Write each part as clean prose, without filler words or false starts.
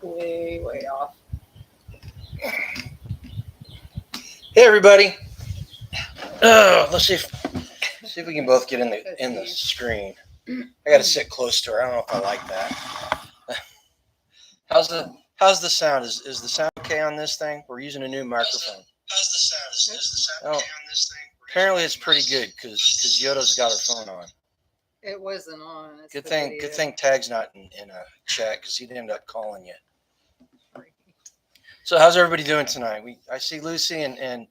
way off. Hey everybody. Let's see if we can both get in the screen. I got to sit close to her. I don't know if I like that. How's the sound? Is the sound okay on this thing? We're using a new microphone. How's the sound? Is the sound okay on this thing? Apparently it's pretty good because Yoda's got her phone on. It wasn't on. Good thing Tag's not in a chat because he'd end up calling you. So how's everybody doing tonight? I see Lucy and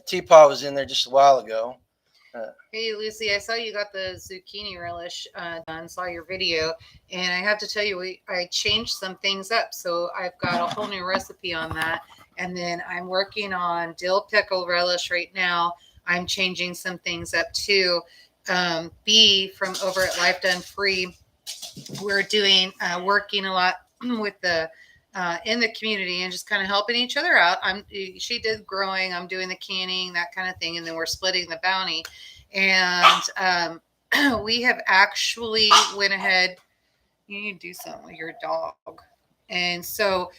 Teapot was in there just a while ago. Hey Lucy, I saw you got the zucchini relish done. Saw your video, and I have to tell you, I changed some things up. So I've got a whole new recipe on that, and then I'm working on dill pickle relish right now. I'm changing some things up too. B from over at Life Done Free, we're doing working a lot with the in the community and just kind of helping each other out. She did growing, I'm doing the canning, that kind of thing, and then we're splitting the bounty. And we have actually went ahead. You need to do something with your dog. And so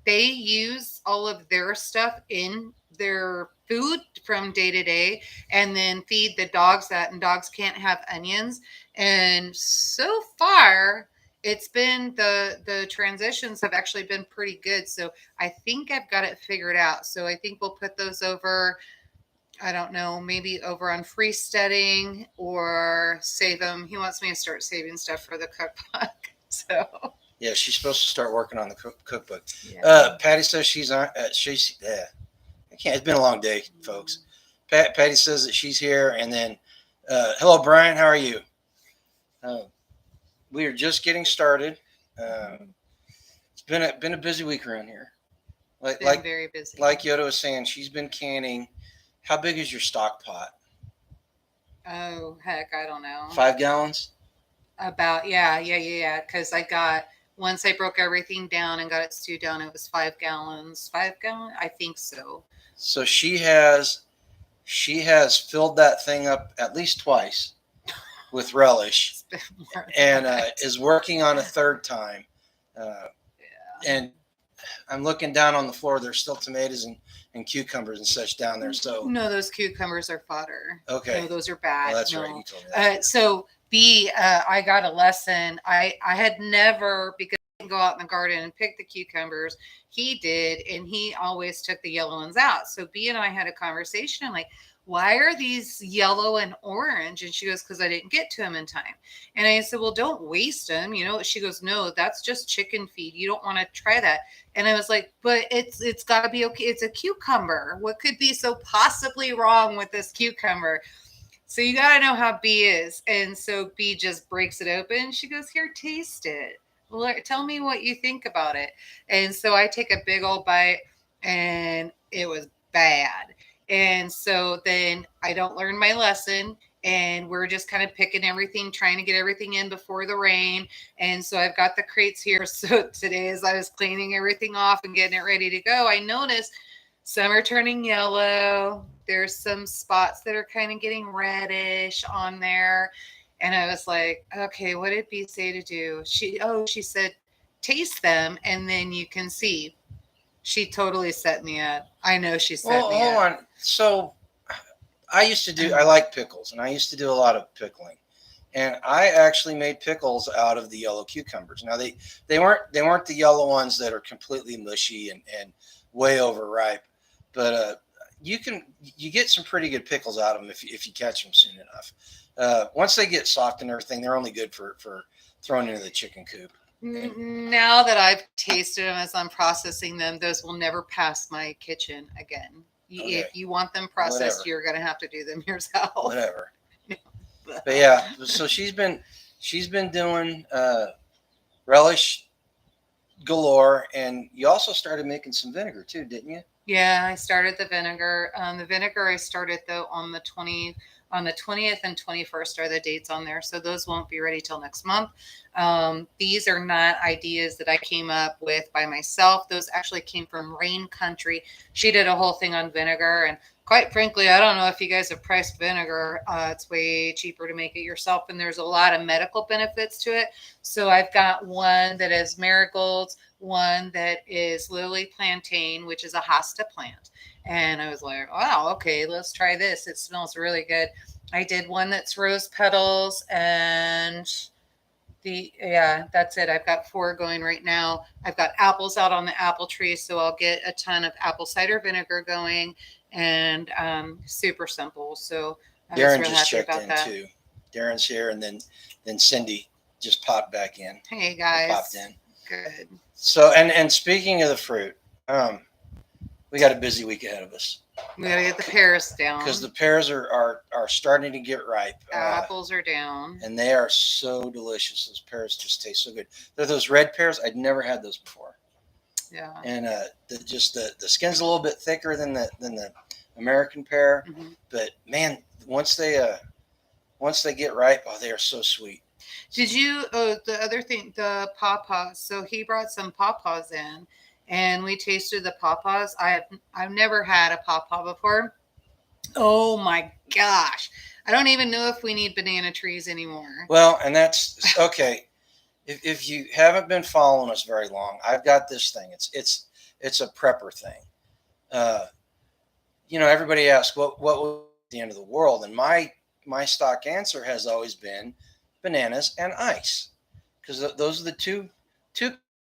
they use all of their stuff in their food from day to day and then feed the dogs that, and dogs can't have onions. And so far, it's been the transitions have actually been pretty good. So I think I've got it figured out. So I think we'll put those over, I don't know, maybe over on freesteading or save them. He wants me to start saving stuff for the cookbook. So yeah, she's supposed to start working on the cookbook. Yeah. Patty says she's on. She's I can't. It's been a long day, folks. Patty says that she's here, and then hello, Brian. How are you? We are just getting started. It's been a busy week around here. Like very busy. Like Yoda was saying, she's been canning. How big is your stock pot? Oh heck, I don't know. 5 gallons. About yeah. Because once I broke everything down and got it stewed down, it was 5 gallons. 5 gallon, I think so. So she has filled that thing up at least twice with relish, and is working on a third time. And I'm looking down on the floor. There's still tomatoes and cucumbers and such down there. So no, those cucumbers are fodder. Okay, no, those are bad. Well, that's no. right. You told me that. So B, I got a lesson. I had never, because I didn't go out in the garden and pick the cucumbers. He did, and he always took the yellow ones out. So B and I had a conversation. I'm like, why are these yellow and orange? And she goes, because I didn't get to them in time. And I said, well, don't waste them. She goes, no, that's just chicken feed. You don't want to try that. And I was like, but it's got to be okay. It's a cucumber. What could be so possibly wrong with this cucumber? So you got to know how B is. And so B just breaks it open. She goes, here, taste it. Tell me what you think about it. And so I take a big old bite, and it was bad. And so then I don't learn my lesson, and we're just kind of picking everything, trying to get everything in before the rain. And so I've got the crates here. So today, as I was cleaning everything off and getting it ready to go, I noticed some are turning yellow. There's some spots that are kind of getting reddish on there. And I was like, okay, what did B say to do? She said, taste them, and then you can see. She totally set me up. I know she set me up. Hold on. So I like pickles, and I used to do a lot of pickling. And I actually made pickles out of the yellow cucumbers. Now they weren't the yellow ones that are completely mushy and way overripe, but you get some pretty good pickles out of them if you catch them soon enough. Once they get soft and everything, they're only good for throwing into the chicken coop. Now that I've tasted them as I'm processing them, those will never pass my kitchen again. Okay. If you want them processed, you're going to have to do them yourself. Whatever. But yeah, so she's been doing relish galore, and you also started making some vinegar too, didn't you? Yeah, I started the vinegar. The vinegar I started though on the 20th and 21st are the dates on there. So those won't be ready till next month. These are not ideas that I came up with by myself. Those actually came from Rain Country. She did a whole thing on vinegar, and quite frankly, I don't know if you guys have priced vinegar. It's way cheaper to make it yourself, and there's a lot of medical benefits to it. So I've got one that has marigolds, one that is lily plantain, which is a hosta plant. And I was like, wow, okay, let's try this. It smells really good. I did one that's rose petals and yeah, that's it. I've got 4 going right now. I've got apples out on the apple tree, so I'll get a ton of apple cider vinegar going, and super simple. So I was Darren real just happy checked about in that. too. Darren's here, and then Cindy just popped back in. Hey Popped guys, in. good. So and speaking of the fruit, we got a busy week ahead of us We gotta get the pears down because the pears are starting to get ripe. apples are down. And they are so delicious. Those pears just taste so good. They're those red pears. I'd never had those before. Yeah. And the skin's a little bit thicker than the American pear, Mm-hmm. but man, once they get ripe, oh, they are so sweet. Did you? Oh, the other thing, the pawpaws. So he brought some pawpaws in, and we tasted the pawpaws. I've never had a pawpaw before. Oh my gosh! I don't even know if we need banana trees anymore. Well, and that's okay. If you haven't been following us very long, I've got this thing. It's a prepper thing. Uh, everybody asks what was the end of the world, and my stock answer has always been bananas and ice, because those are the two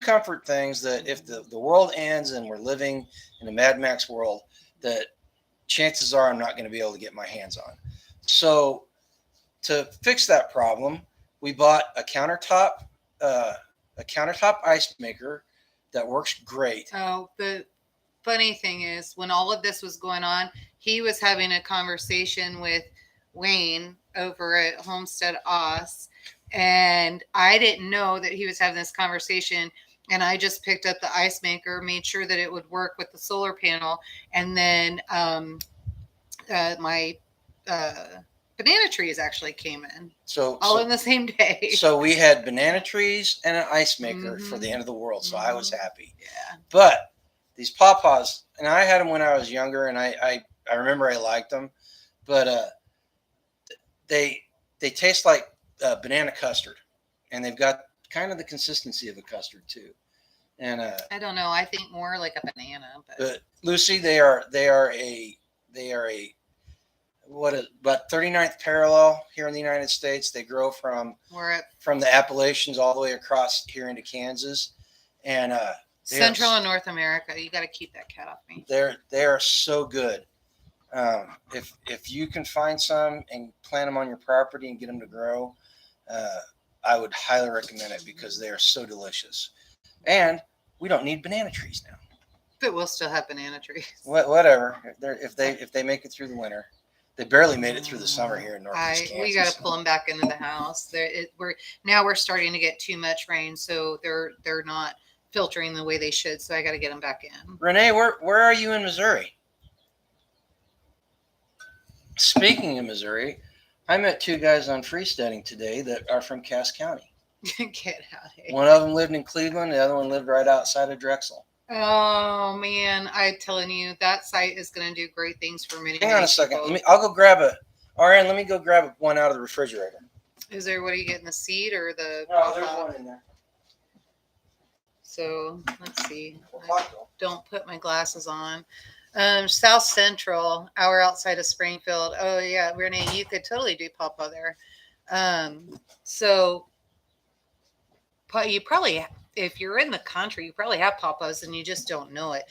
comfort things that if the world ends and we're living in a Mad Max world, that chances are I'm not going to be able to get my hands on. So to fix that problem, we bought a countertop ice maker that works great. Oh, the funny thing is, when all of this was going on, he was having a conversation with Wayne over at Homestead Oz, and I didn't know that he was having this conversation. And I just picked up the ice maker, made sure that it would work with the solar panel, and then my banana trees actually came in all in the same day. So we had banana trees and an ice maker for the Mhm. end of the world. So I was happy. Yeah. But these pawpaws, and I had them when I was younger, and I remember I liked them, but they taste like banana custard, and they've got kind of the consistency of a custard too. And I don't know. I think more like a banana. but Lucy, they are a what is about 39th parallel here in the United States. They grow from the Appalachians all the way across here into Kansas, and Central and North America. You got to keep that cat off me. They are so good. If you can find some and plant them on your property and get them to grow, I would highly recommend it because they are so delicious. And we don't need banana trees now. But we'll still have banana trees. Whatever. If they make it through the winter, they barely made it through the summer here in Northeast Kansas. We got to pull them back into the house. We're starting to get too much rain, so they're not filtering the way they should. So I got to get them back in. Renee, where are you in Missouri? Speaking of Missouri, I met 2 guys on freesteading today that are from Cass County. Get out of here. One of them lived in Cleveland. The other one lived right outside of Drexel. Oh man, I'm telling you, that site is going to do great things for many. Hang on a second. I'll go grab RN, let me go grab one out of the refrigerator. Is there, what are you getting, the seed or the? No, there's one in there. So let's see. I don't put my glasses on. South Central, hour outside of Springfield. Oh yeah, Renee, you could totally do pawpaw there. So you probably, if you're in the country, you probably have pawpaws and you just don't know it.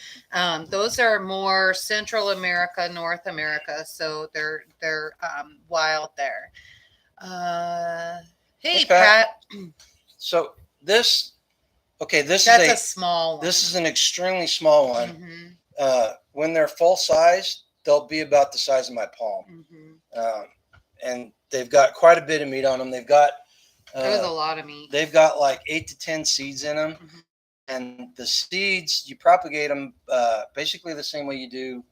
Those are more Central America, North America, so they're wild there. Hey Pat. So that's a small one. This is an extremely small one. Mm-hmm. When they're full size, they'll be about the size of my palm. Mm-hmm. And they've got quite a bit of meat on them. They've got there's a lot of meat. They've got like 8 to 10 seeds in them. Mm-hmm. And the seeds, you propagate them basically the same way you do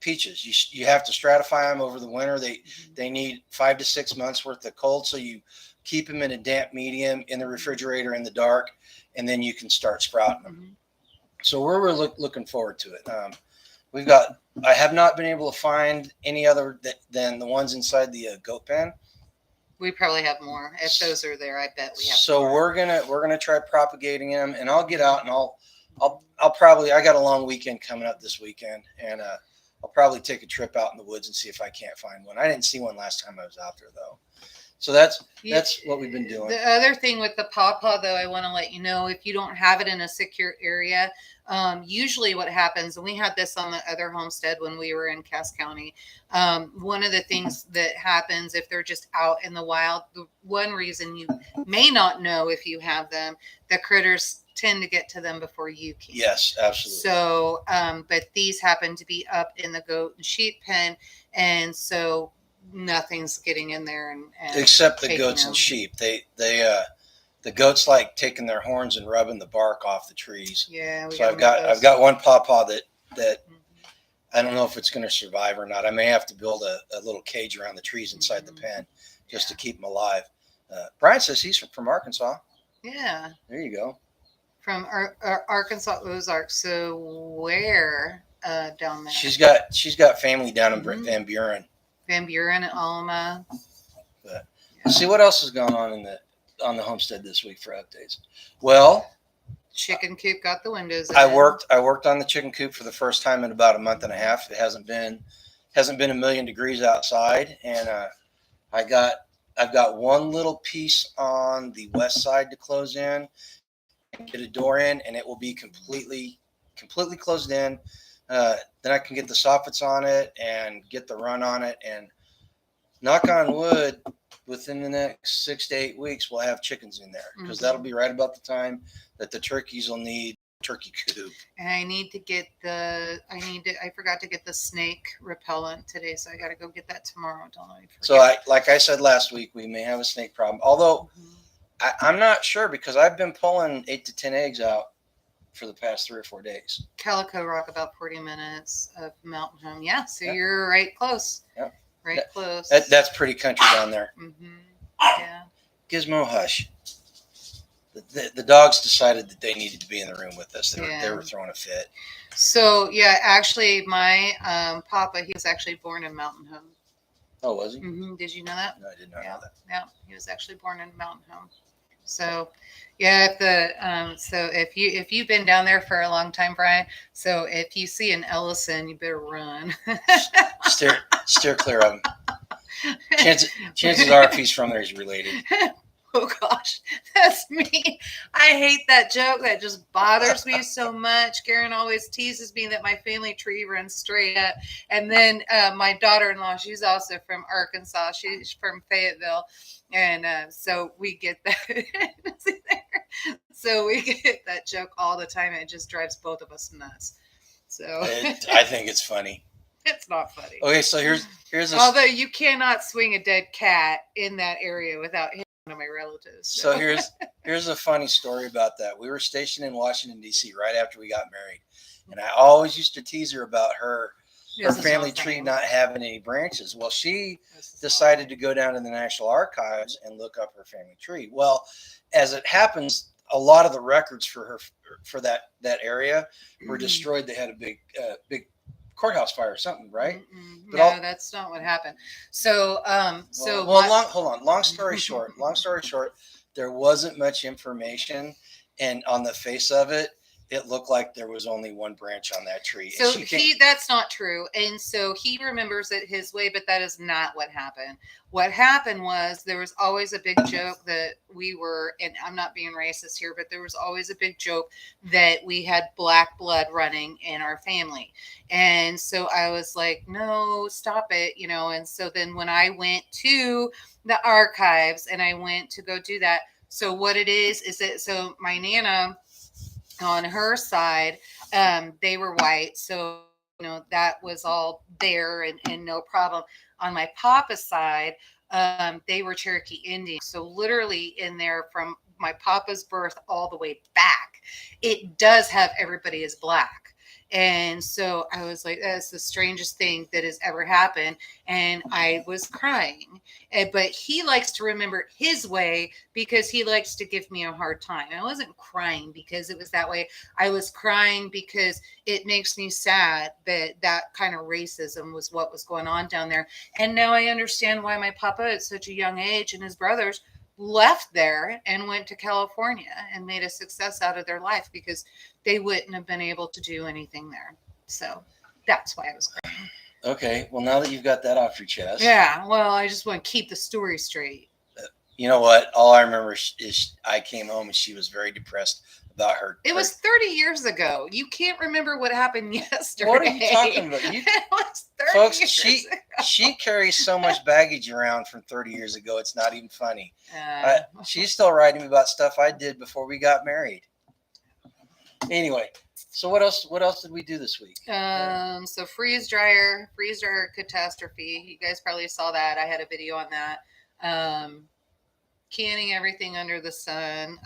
peaches. You have to stratify them over the winter. They need 5 to 6 months worth of cold, so you keep them in a damp medium in the refrigerator in the dark, and then you can start sprouting them. Mm-hmm. So we're looking forward to it. I have not been able to find any other than the ones inside the goat pen. We probably have more. If those are there, I bet we have So more. we're gonna try propagating them, and I'll get out and I'll probably, I got a long weekend coming up this weekend, and I'll probably take a trip out in the woods and see if I can't find one. I didn't see one last time I was out there though. So that's what we've been doing. The other thing with the pawpaw, though, I want to let you know, if you don't have it in a secure area, usually what happens, and we had this on the other homestead when we were in Cass County, one of the things that happens if they're just out in the wild, the one reason you may not know if you have them, the critters tend to get to them before you can. Yes, absolutely. So, but these happen to be up in the goat and sheep pen, and so nothing's getting in there and except the taking goats them. and sheep. The goats like taking their horns and rubbing the bark off the trees. Yeah. So I've got one pawpaw that I don't know if it's going to survive or not. I may have to build a little cage around the trees inside the pen just to keep them alive. Brian says he's from Arkansas. Yeah. There you go. From Arkansas Ozark. So where down there? She's got family down in Van Buren. Van Buren and Alma. But see what else is going on on the homestead this week for updates. Well, chicken coop got the windows in. I worked on the chicken coop for the first time in about a month and a half. It hasn't been a million degrees outside, and I've got one little piece on the west side to close in and get a door in, and it will be completely closed in. Then I can get the soffits on it and get the run on it, and knock on wood, within the next 6 to 8 weeks, we'll have chickens in there, because that'll be right about the time that the turkeys will need turkey coop. And I forgot to get the snake repellent today, so I got to go get that tomorrow. Don't let me forget. So like I said last week, we may have a snake problem, although I'm not sure, because I've been pulling 8 to 10 eggs out for the past 3 or 4 days. Calico Rock, about 40 minutes of Mountain Home. Yeah, so you're right close. Yep. Right close. That's pretty country down there. Yeah. Gizmo, hush. The dogs decided that they needed to be in the room with us. They were throwing a fit. So yeah, actually, my papa, he was actually born in Mountain Home. Oh, was he? Did you know that? No, I did not know that. Yeah, he was actually born in Mountain Home. So, yeah, so if you've been down there for a long time, Brian, so if you see an Ellison, you better run. steer clear of him. Chances are, if he's from there, he's related. Oh gosh, that's me. I hate that joke. That just bothers me so much. Karen always teases me that my family tree runs straight up. And then my daughter-in-law, she's also from Arkansas. She's from Fayetteville. And so we get that. So we get that joke all the time. And it just drives both of us nuts. So I think it's funny. It's not funny. Okay, so here's although you cannot swing a dead cat in that area without hitting one of my relatives. So here's a funny story about that. We were stationed in Washington, D.C. right after we got married, and I always used to tease her about her family tree not having any branches. Well, she decided to go down to the National Archives and look up her family tree. Well, as it happens, a lot of the records for that area were destroyed. They had a big courthouse fire or something, right? No, that's not what happened. So, hold on. Long story short, there wasn't much information, and on the face of it, it looked like there was only one branch on that tree. So that's not true. And so he remembers it his way, but that is not what happened. What happened was there was always a big joke that we were, and I'm not being racist here, but there was always a big joke that we had black blood running in our family. And so I was like, no, stop it, And so then when I went to the archives and I went to go do that, so what it is that, so my Nana, on her side, they were white. So, that was all there and no problem. On my papa's side, they were Cherokee Indian. So literally in there from my papa's birth all the way back, it does have everybody as black. And so I was like, that's the strangest thing that has ever happened. And I was crying. But he likes to remember his way because he likes to give me a hard time. I wasn't crying because it was that way. I was crying because it makes me sad that that kind of racism was what was going on down there. And now I understand why my papa at such a young age and his brothers left there and went to California and made a success out of their life because they wouldn't have been able to do anything there. So that's why I was crying. Okay, well, now that you've got that off your chest, Yeah, well, I just want to keep the story straight. you know what? All I remember is I came home and she was very depressed about her. It was 30 years ago. You can't remember what happened yesterday. What are you talking about? It was 30 Folks, years ago. she carries so much baggage around from 30 years ago. It's not even funny. She's still writing me about stuff I did before we got married. Anyway, so what else did we do this week? So freeze dryer catastrophe. You guys probably saw that. I had a video on that. Canning everything under the sun.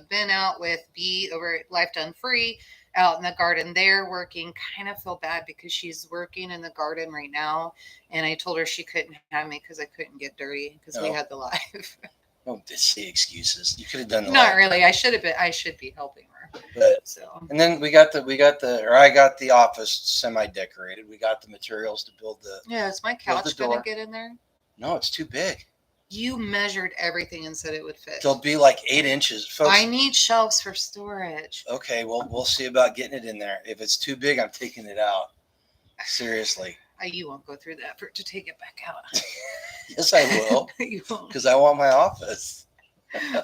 Been out with B over at Life Done Free out in the garden there working. Kind of feel bad because she's working in the garden right now, and I told her she couldn't have me because I couldn't get dirty because we had the live. Don't say excuses. You could have done the Not live. really. I should be helping her. But so and then I got the office semi-decorated. We got the materials to build the. Yeah, is my couch gonna get in there? No, it's too big. You measured everything and said it would fit. They'll be like 8 inches. Folks, I need shelves for storage. Okay, well, we'll see about getting it in there. If it's too big, I'm taking it out. Seriously. You won't go through the effort to take it back out. Yes, I will. You won't. Because I want my office.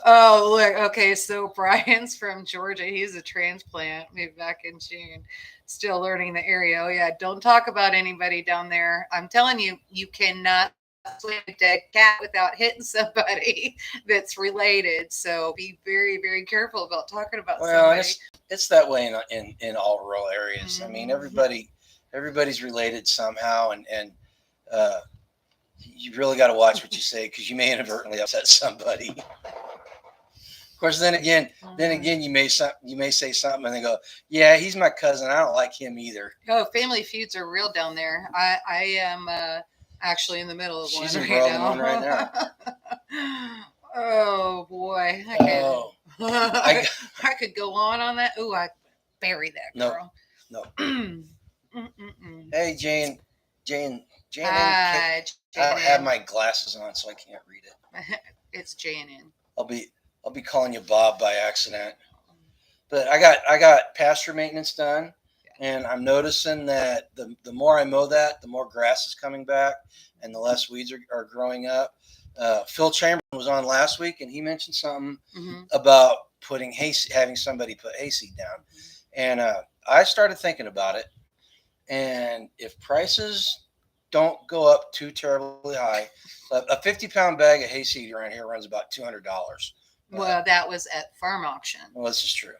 Oh, look. Okay, so Brian's from Georgia. He's a transplant. Moved back in June. Still learning the area. Oh, yeah. Don't talk about anybody down there. I'm telling you, you cannot swing a dead cat without hitting somebody that's related. So be very, very careful about talking about somebody. It's that way in all rural areas. I mean, everybody's related somehow, and you really got to watch what you say because you may inadvertently upset somebody. Of course, then again, you may say something and they go, "Yeah, he's my cousin. I don't like him either." Oh, family feuds are real down there. I am actually in the middle of She's one right now. Oh boy, I could go on that. Ooh, I bury that girl. No. Hey, Jane. Hi, I don't have my glasses on, so I can't read it. It's J&N. I'll be calling you Bob by accident. But I got pasture maintenance done, and I'm noticing that the more I mow that, the more grass is coming back, and the less weeds are growing up. Phil Chamberlain was on last week, and he mentioned something about having somebody put hayseed down, and I started thinking about it. And if prices don't go up too terribly high, a 50-pound bag of hayseed around here runs about $200. Well, that was at farm auction. Well, this is true.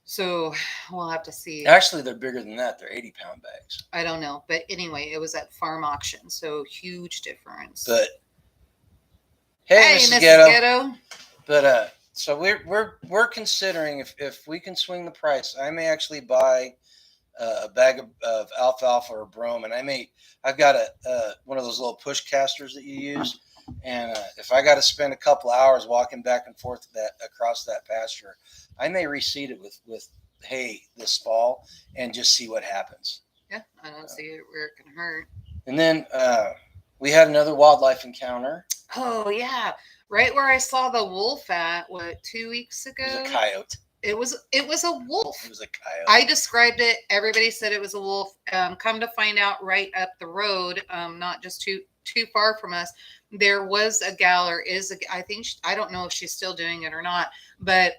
So we'll have to see. Actually, they're bigger than that. They're 80-pound bags. I don't know, but anyway, it was at farm auction, so huge difference. But hey, Mrs. Ghetto. But so we're considering if we can swing the price, I may actually buy a bag of alfalfa or brome, and I've got one of those little push casters that you use, and if I got to spend a couple hours walking back and forth across that pasture, I may reseed it with hay this fall and just see what happens. Yeah, I don't see it where it can hurt. And then we had another wildlife encounter. Oh yeah, right where I saw the wolf at 2 weeks ago. It was a coyote. It was a wolf. It was a coyote. I described it. Everybody said it was a wolf. Come to find out, right up the road, not just too far from us, there was a gal, or I don't know if she's still doing it or not, but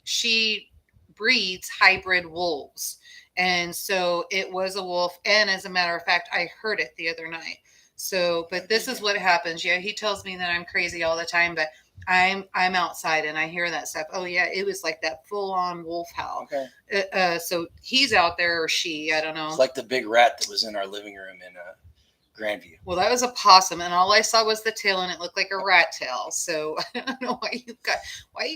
she breeds hybrid wolves, and so it was a wolf. And as a matter of fact, I heard it the other night. So, but this is what happens. Yeah, he tells me that I'm crazy all the time, but I'm outside and I hear that stuff. Oh yeah, it was like that full on wolf howl. Okay. So he's out there, or she, I don't know. It's like the big rat that was in our living room in Grandview. Well, that was a possum, and all I saw was the tail, and it looked like a rat tail. So I don't know why you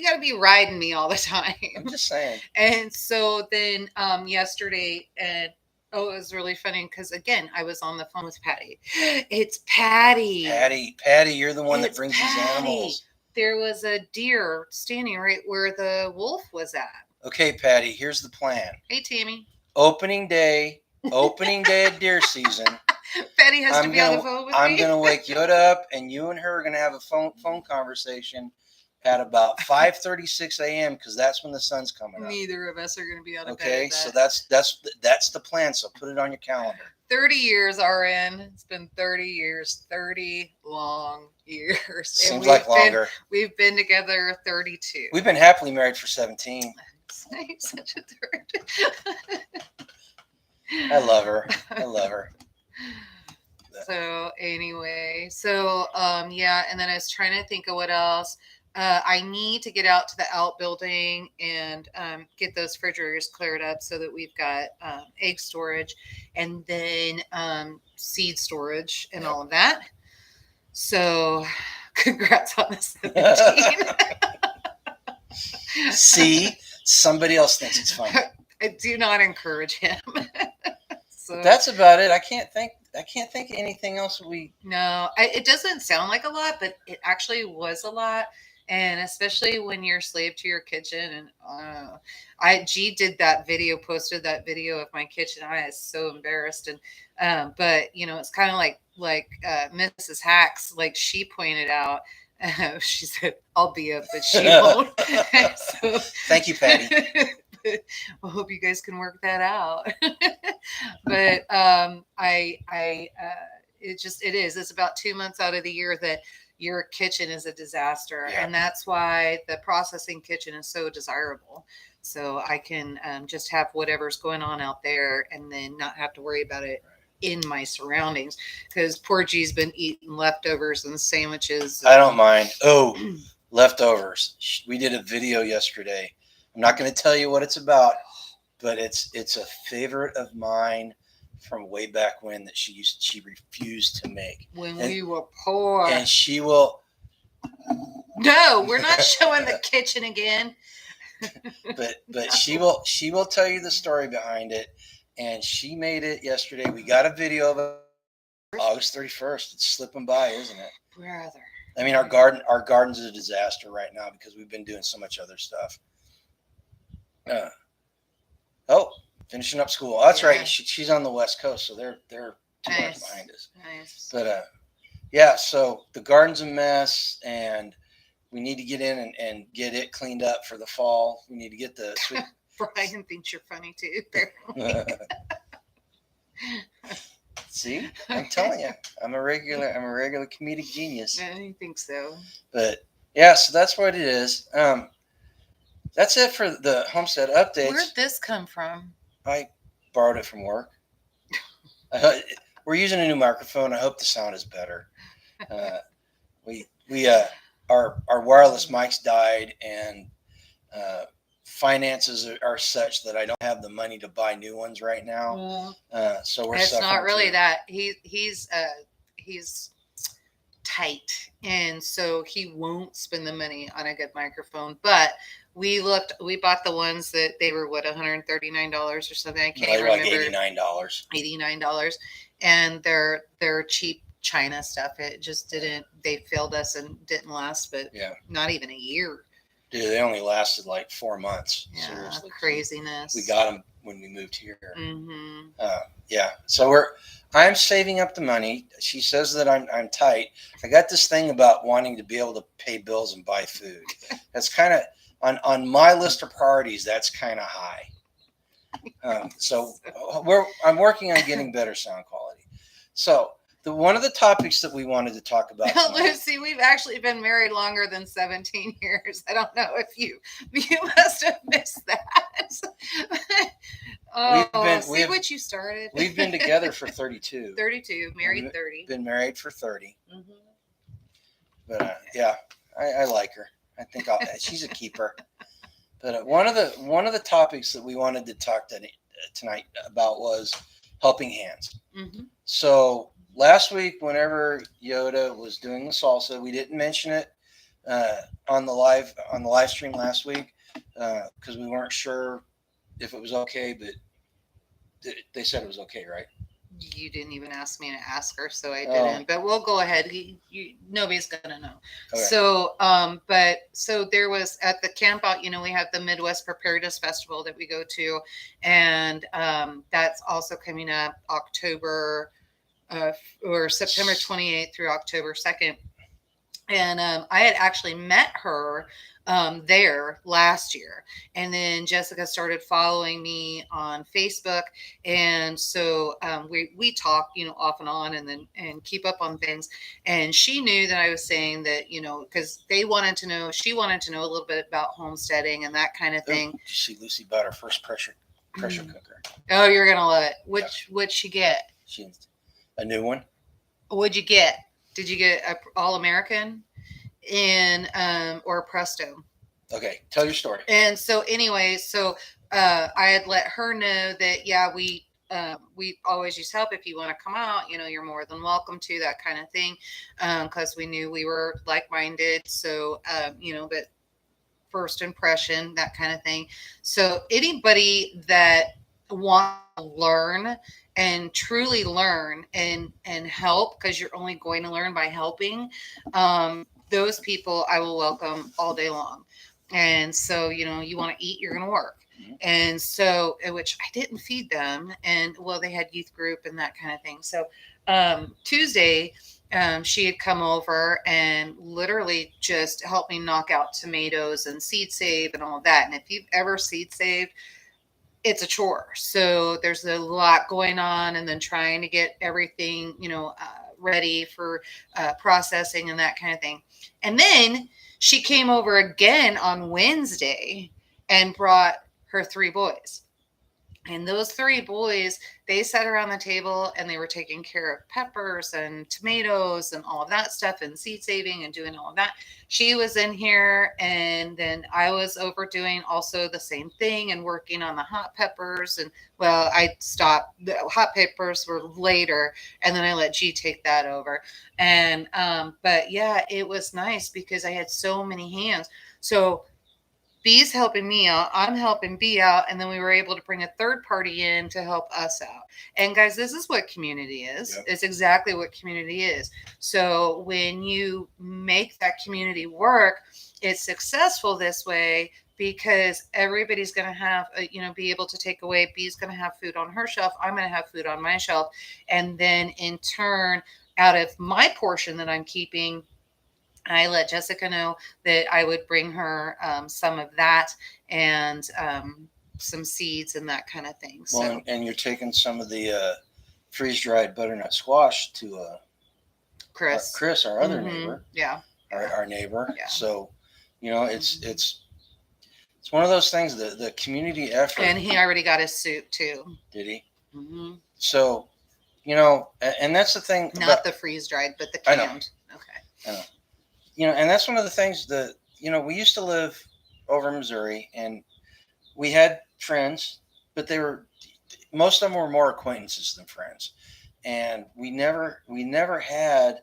got to be riding me all the time. I'm just saying. And so then yesterday, and Oh, it was really funny because again, I was on the phone with Patty. It's Patty. Patty, you're the one that It's brings these Patty. animals. There was a deer standing right where the wolf was at. Okay, Patty, here's the plan. Hey, Tammy. Opening day of deer season. Patty has to be on the phone with I'm me. gonna wake Yoda up, and you and her are gonna have a phone conversation at about 5:36 a.m. because that's when the sun's coming up. Neither of us are going to be out of bed. Okay, so that's the plan. So put it on your calendar. 30 years are in. It's been 30 years, 30 long years. Seems like longer. We've been together 32. We've been happily married for 17. Such a third. I love her. I love her. So anyway, yeah, and then I was trying to think of what else. I need to get out to the outbuilding and get those refrigerators cleared up so that we've got egg storage and then seed storage and all of that. So congrats on the 17. See, somebody else thinks it's funny. I do not encourage him. So that's about it. I can't think of anything else it doesn't sound like a lot, but it actually was a lot. And especially when you're a slave to your kitchen, and G did that video, posted that video of my kitchen. I was so embarrassed, and but it's kind of like Mrs. Hacks, like she pointed out. She said, "I'll be up, but she won't." So, thank you, Patty. I hope you guys can work that out. But it's about 2 months out of the year that your kitchen is a disaster. Yeah. And that's why the processing kitchen is so desirable. So I can just have whatever's going on out there and then not have to worry about it in my surroundings, because poor G's been eating leftovers and sandwiches. I don't mind. Oh, leftovers. We did a video yesterday. I'm not going to tell you what it's about, but it's a favorite of mine from way back when that she refused to make when we were poor, and she will. No, we're not showing the kitchen again. but she will tell you the story behind it, and she made it yesterday. We got a video of it. August 31st. It's slipping by, isn't it, brother? I mean, our garden's a disaster right now because we've been doing so much other stuff. Finishing up school. Oh, that's right. She's on the West Coast, so they're 2 hours behind us. Nice. But yeah. So the garden's a mess, and we need to get in and get it cleaned up for the fall. We need to get the sweet. Brian thinks you're funny too. See, I'm telling you, I'm a regular comedic genius. I think so. But yeah, so that's what it is. That's it for the Homestead updates. Where'd this come from? I borrowed it from work. We're using a new microphone. I hope the sound is better. Our wireless mics died, and finances are such that I don't have the money to buy new ones right now. So we're. It's not really that he's tight, and so he won't spend the money on a good microphone. But we bought the ones that they were $139 or something. I can't remember. Like $89, and they're cheap China stuff. It just didn't. They failed us and didn't last, but not even a year. Dude, they only lasted like 4 months. Yeah, seriously. Craziness. We got them when we moved here. Mm-hmm. Yeah. So I'm saving up the money. She says that I'm tight. I got this thing about wanting to be able to pay bills and buy food. That's kind of on my list of priorities. That's kind of high. So I'm working on getting better sound quality. So one of the topics that we wanted to talk about tonight, Lucy, we've actually been married longer than 17 years. I don't know if you must have missed that. What you started. We've been together for 32. 32, married 30. Been married for 30. Mm-hmm. But yeah, I like her. I think she's a keeper. But one of the topics that we wanted to talk tonight about was helping hands. Mm-hmm. So last week, whenever Yoda was doing the salsa, we didn't mention it on the live stream last week because we weren't sure if it was okay. But They said it was okay, right? You didn't even ask me to ask her, so I Oh. didn't. But we'll go ahead. Nobody's gonna know. Okay. So, so there was at the camp out. We have the Midwest Preparedness Festival that we go to, and that's also coming up October or September 28th through October 2nd. And I had actually met her there last year, and then Jessica started following me on Facebook, and so we talk, off and on, and then and keep up on things. And she knew that I was saying that, because she wanted to know a little bit about homesteading and that kind of thing. Did you see Lucy bought her first pressure cooker? Oh, you're gonna love it. What'd she get? A new one. What'd you get? Did you get a All American in or Presto? Okay, tell your story. And so anyway, I had let her know that we always use help. If you want to come out, you're more than welcome to, that kind of thing, because we knew we were like minded. So but first impression, that kind of thing. So anybody that wants to learn and truly learn and help, because you're only going to learn by helping, those people I will welcome all day long. And so, you want to eat, you're going to work. And so, which I didn't feed them. And well, they had youth group and that kind of thing. So, Tuesday, she had come over and literally just helped me knock out tomatoes and seed save and all of that. And if you've ever seed saved, it's a chore. So there's a lot going on, and then trying to get everything, ready for processing and that kind of thing. And then she came over again on Wednesday and brought her 3 boys. And those 3 boys, they sat around the table and they were taking care of peppers and tomatoes and all of that stuff, and seed saving and doing all of that. She was in here, and then I was over doing also the same thing and working on the hot peppers. And well, I stopped. The hot peppers were later, and then I let G take that over. And but yeah, it was nice because I had so many hands. So B's helping me out, I'm helping B out, and then we were able to bring a third party in to help us out. And guys, this is what community is. Yep. It's exactly what community is. So when you make that community work, it's successful this way because everybody's going to have, be able to take away. B's going to have food on her shelf. I'm going to have food on my shelf. And then in turn, out of my portion that I'm keeping, I let Jessica know that I would bring her some of that and some seeds and that kind of thing. Well, so, and you're taking some of the freeze-dried butternut squash to Chris, our other neighbor. Yeah. Our neighbor. Yeah. So, it's one of those things, the community effort. And he already got his soup too. Did he? Mm-hmm. So, and that's the thing. Not the freeze-dried, but the canned. I know. Okay. I know. And that's one of the things that, we used to live over in Missouri, and we had friends, but most of them were more acquaintances than friends. And we never had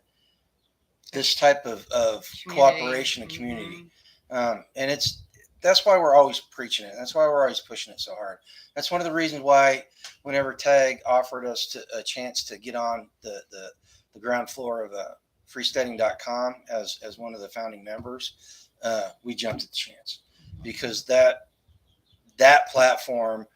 this type of cooperation and community. Mm-hmm. And that's why we're always preaching it. That's why we're always pushing it so hard. That's one of the reasons why whenever Tag offered us a chance to get on the ground floor of freesteading.com as one of the founding members, we jumped at the chance, because that platform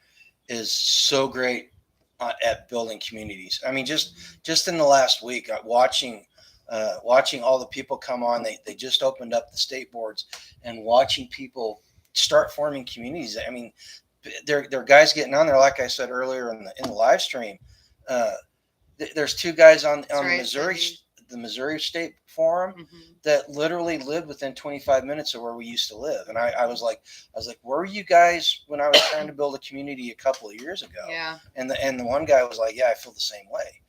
is so great at building communities. I mean, just in the last week, watching all the people come on, they just opened up the state boards, and watching people start forming communities. I mean, there are guys getting on there, like I said earlier in the live stream. There's 2 guys on the Missouri State Forum, mm-hmm. that literally lived within 25 minutes of where we used to live. And I was like, where were you guys when I was trying to build a community a couple of years ago? Yeah. And the one guy was like, yeah, I feel the same way,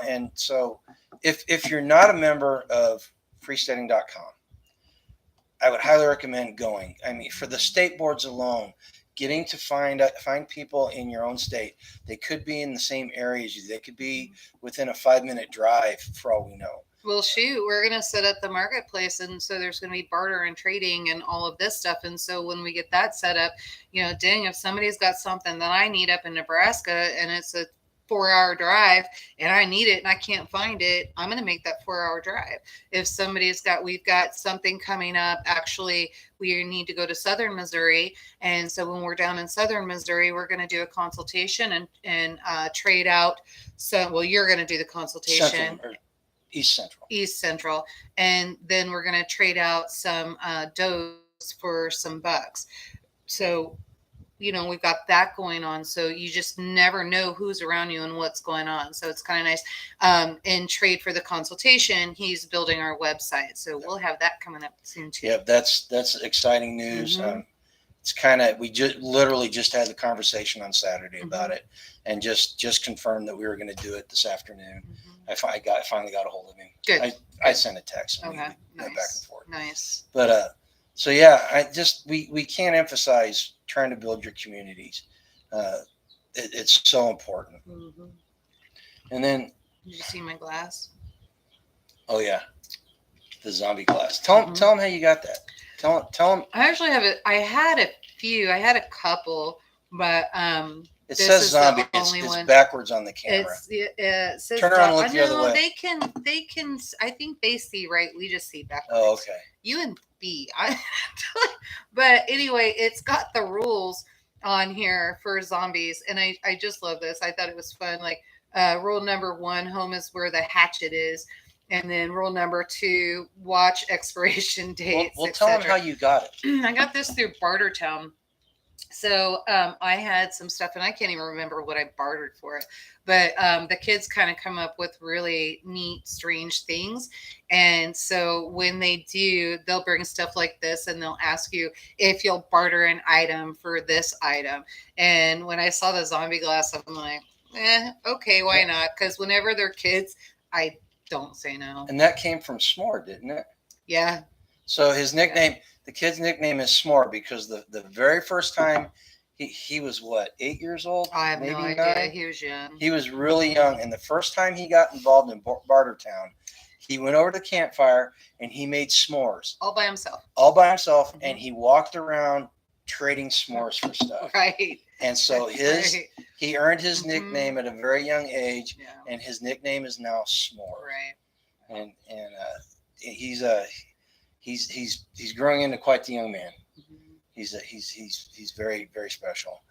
And so if you're not a member of freesteading.com, I would highly recommend going. I mean, for the state boards alone, getting to find people in your own state. They could be in the same area as you. They could be within a 5-minute drive for all we know. Well, shoot, we're going to set up the marketplace. And so there's going to be barter and trading and all of this stuff. And so when we get that set up, dang, if somebody's got something that I need up in Nebraska and it's a 4 hour drive and I need it and I can't find it, I'm going to make that 4 hour drive. If we've got something coming up, actually, we need to go to Southern Missouri. And so when we're down in Southern Missouri, we're going to do a consultation and trade out. So, well, you're going to do the consultation. East Central, and then we're going to trade out some does for some bucks. So we've got that going on. So you just never know who's around you and what's going on. So it's kind of nice. In trade for the consultation, he's building our website, so we'll have that coming up soon too. Yeah, that's exciting news. It's kind of, we literally just had the conversation on Saturday about it, and just confirmed that we were going to do it this afternoon. I finally got a hold of him. Good. I sent a text. And okay. We went back and forth. Nice. But so yeah, we can't emphasize trying to build your communities. It's so important. And then, did you see my glass? Oh yeah, the zombie glass. Tell them how you got that. Tell them. I actually have it. I had a few. I had a couple, but it says zombie. It's backwards on the camera. It says turn around and look the other way. They can. I think they see right. We just see backwards. Oh, okay. You and B. But anyway, it's got the rules on here for zombies, and I just love this. I thought it was fun. Like rule number 1, home is where the hatchet is. And then rule number 2, watch expiration dates. Well, tell them how you got it. I got this through Bartertown. So I had some stuff, and I can't even remember what I bartered for it. But the kids kind of come up with really neat, strange things. And so when they do, they'll bring stuff like this, and they'll ask you if you'll barter an item for this item. And when I saw the zombie glass, I'm like, okay, why not? Because whenever they're kids, I don't say no. And that came from S'more, didn't it? Yeah. So his nickname, the kid's nickname is S'more because the very first time he was what, 8 years old? I have no idea. He was young. He was really young. And the first time he got involved in Bartertown, he went over to the campfire and he made s'mores. All by himself. And he walked around trading s'mores for stuff. Right. And so he earned his nickname at a very young age, and his nickname is now S'more. Right. And he's growing into quite the young man. He's very, very special.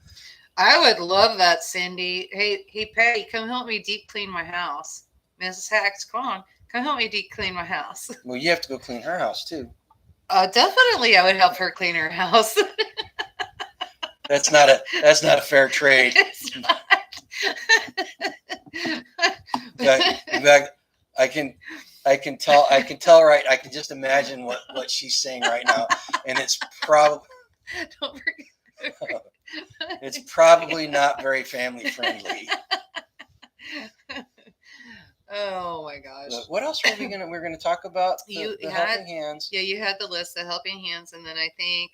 I would love that, Cindy. Hey, Patty, come help me deep clean my house. Mrs. Hacks, come help me deep clean my house. Well, you have to go clean her house too. Definitely, I would help her clean her house. That's not a fair trade. It's not. In fact, I can tell right. I can just imagine what she's saying right now, and it's probably don't forget. It's probably not very family friendly. Oh my gosh! But what else we're gonna talk about? The helping hands. Yeah, you had the list of helping hands, and then I think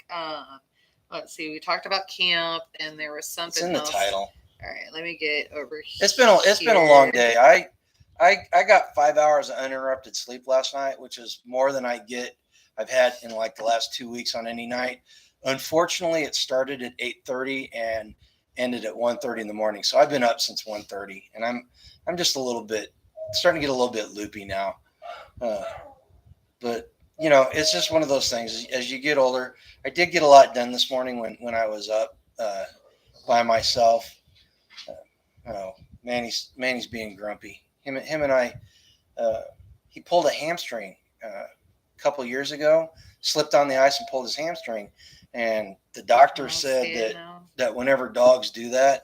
let's see, we talked about camp, and there was something. It's in the else. title. All right, let me get over here. It's been a long day. I got 5 hours of uninterrupted sleep last night, which is more than I've had in like the last 2 weeks on any night. Unfortunately, it started at 8:30 and ended at 1:30 in the morning. So I've been up since 1:30, and I'm just starting to get a little bit loopy now. But it's just one of those things. As you get older, I did get a lot done this morning when I was up by myself. Manny's being grumpy. Him and I, he pulled a hamstring a couple years ago, slipped on the ice and pulled his hamstring. And the doctor said that whenever dogs do that,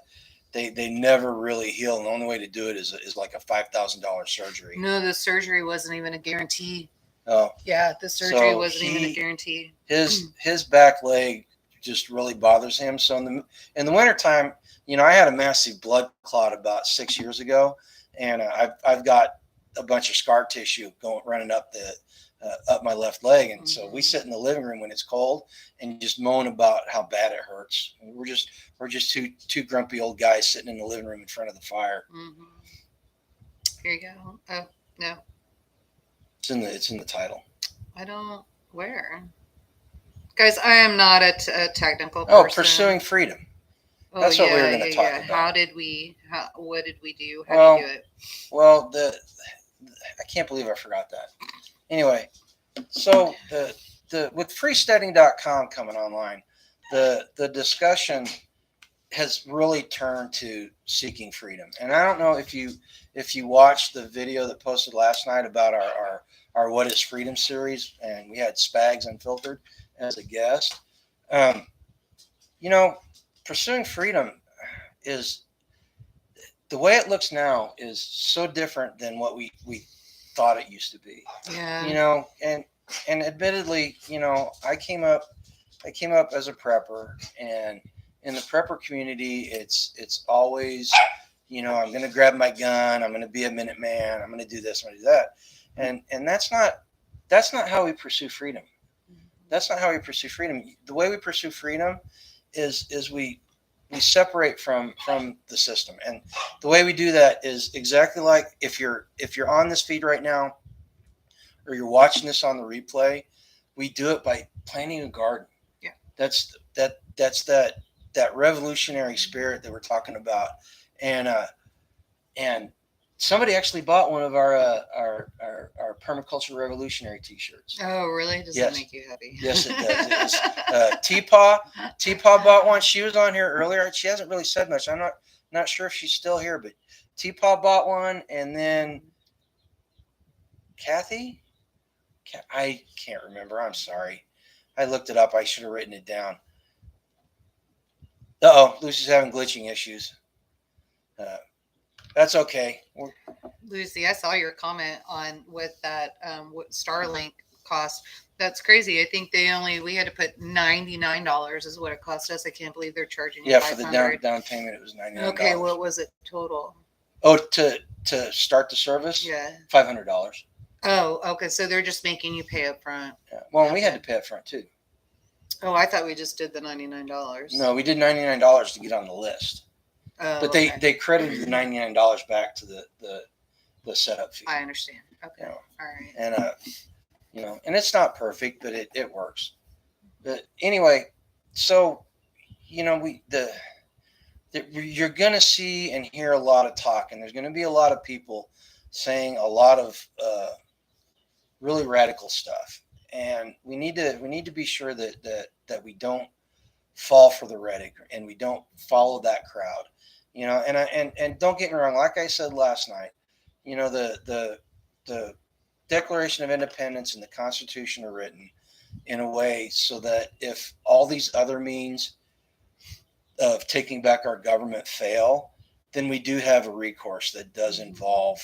they never really heal. And the only way to do it is like a $5,000 surgery. No, the surgery wasn't even a guarantee. Oh. Yeah, the surgery wasn't even a guarantee. His back leg just really bothers him. So in the wintertime, I had a massive blood clot about 6 years ago, and I've got a bunch of scar tissue running up up my left leg. And so we sit in the living room when it's cold and just moan about how bad it hurts. And we're just two grumpy old guys sitting in the living room in front of the fire. Mm-hmm. Here you go. Oh, no. It's in the title. I don't where. Guys, I am not a technical Oh, person. pursuing freedom. Oh That's what we were yeah, going yeah, to talk yeah. about. How did we? What did we do? How do you Well, do it? well, I can't believe I forgot that. Anyway, so the with freestudying.com coming online, the discussion has really turned to seeking freedom. And I don't know if you watched the video that posted last night about our What is Freedom series, and we had Spags Unfiltered as a guest. Um, you know, pursuing freedom is the way it looks now is so different than what we thought it used to be. Yeah. You know, and admittedly, you know, I came up as a prepper, and in the prepper community, it's always, you know, I'm going to grab my gun, I'm going to be a minute man, I'm going to do this, I'm going to do that, and that's not how we pursue freedom. That's not how we pursue freedom. The way we pursue freedom is we separate from the system, and the way we do that is exactly like if you're on this feed right now, or you're watching this on the replay, we do it by planting a garden. Yeah. That's that revolutionary spirit that we're talking about, and somebody actually bought one of our permaculture revolutionary T-shirts. Oh, really? Does Yes. it make you happy? Yes, it does. It was T-Paw. T-Paw bought one. She was on here earlier. She hasn't really said much. I'm not sure if she's still here, but T-Paw bought one, and then Kathy. I can't remember. I'm sorry. I looked it up. I should have written it down. Lucy's having glitching issues. That's okay. Lucy, I saw your comment on what that what Starlink cost. That's crazy. I think we had to put $99 is what it cost us. I can't believe they're charging. Yeah, for the down payment, it was $99. Okay, what was it total? Oh, to start the service? Yeah. $500. Oh, okay. So they're just making you pay up front. Yeah. Well, okay. We had to pay up front too. Oh, I thought we just did the $99. No, we did $99 to get on the list. Oh, but they credited the $99 back to the setup fee. I understand. Okay. You know, all right. And you know, and it's not perfect, but it works. But anyway, so you know, you're gonna see and hear a lot of talk, and there's gonna be a lot of people saying a lot of really radical stuff, and we need to be sure that we don't fall for the rhetoric and we don't follow that crowd, you know. And don't get me wrong, like I said last night, you know, the Declaration of Independence and the Constitution are written in a way so that if all these other means of taking back our government fail, then we do have a recourse that does involve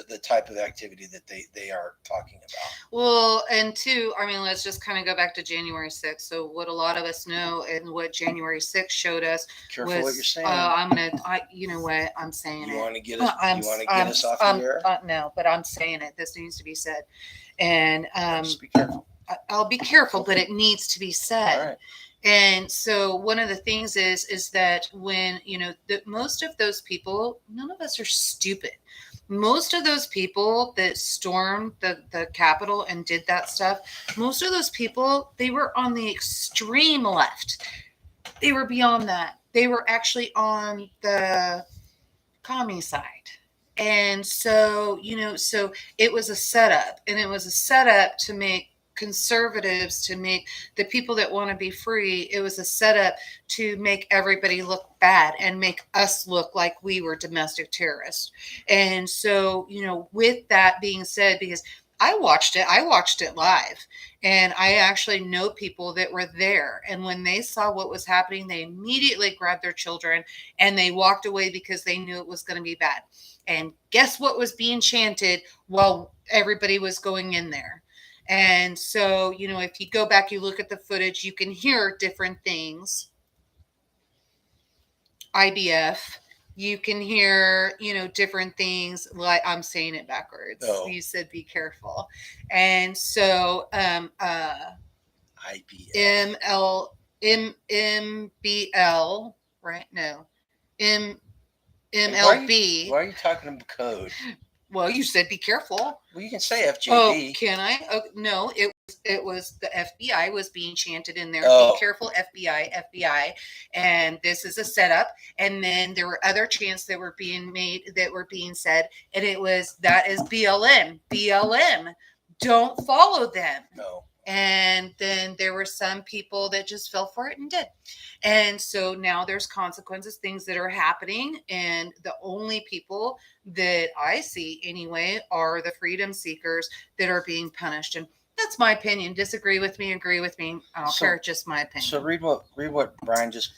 the type of activity that they are talking about. Well, and two, I mean, let's just kind of go back to January 6th. So what a lot of us know and what January 6th showed us Careful was, what you're saying. you know what, I'm saying you it. Want to get us, you want to get us off the air? No, but I'm saying it. This needs to be said. And just be careful. I'll be careful, but it needs to be said. All right. And so one of the things is that when, you know, most of those people, none of us are stupid. Most of those people that stormed the Capitol and did that stuff, most of those people, they were on the extreme left. They were beyond that. They were actually on the commie side. And so, you know, so it was a setup, and it was a setup to make conservatives, to make the people that want to be free. It was a setup to make everybody look bad and make us look like we were domestic terrorists. And so, you know, with that being said, because I watched it live, and I actually know people that were there. And when they saw what was happening, they immediately grabbed their children and they walked away because they knew it was going to be bad. And guess what was being chanted while everybody was going in there? And so, you know, if you go back, you look at the footage, you can hear different things. IBF, you can hear, you know, different things. Like, I'm saying it backwards. Oh. You said be careful. And so IBF. MBL, right? No. MLB. Why are you talking about code? Well, you said be careful. Well, you can say Oh, FJB. can I? Oh, no, it was the FBI was being chanted in there. Oh. Be careful, FBI, FBI, and this is a setup. And then there were other chants that were being made that were being said, and it was that is BLM, BLM. Don't follow them. No. And then there were some people that just fell for it and did. And so now there's consequences, things that are happening. And the only people that I see anyway are the freedom seekers that are being punished. And that's my opinion. Disagree with me, agree with me. I don't care. Just my opinion. So read what Brian just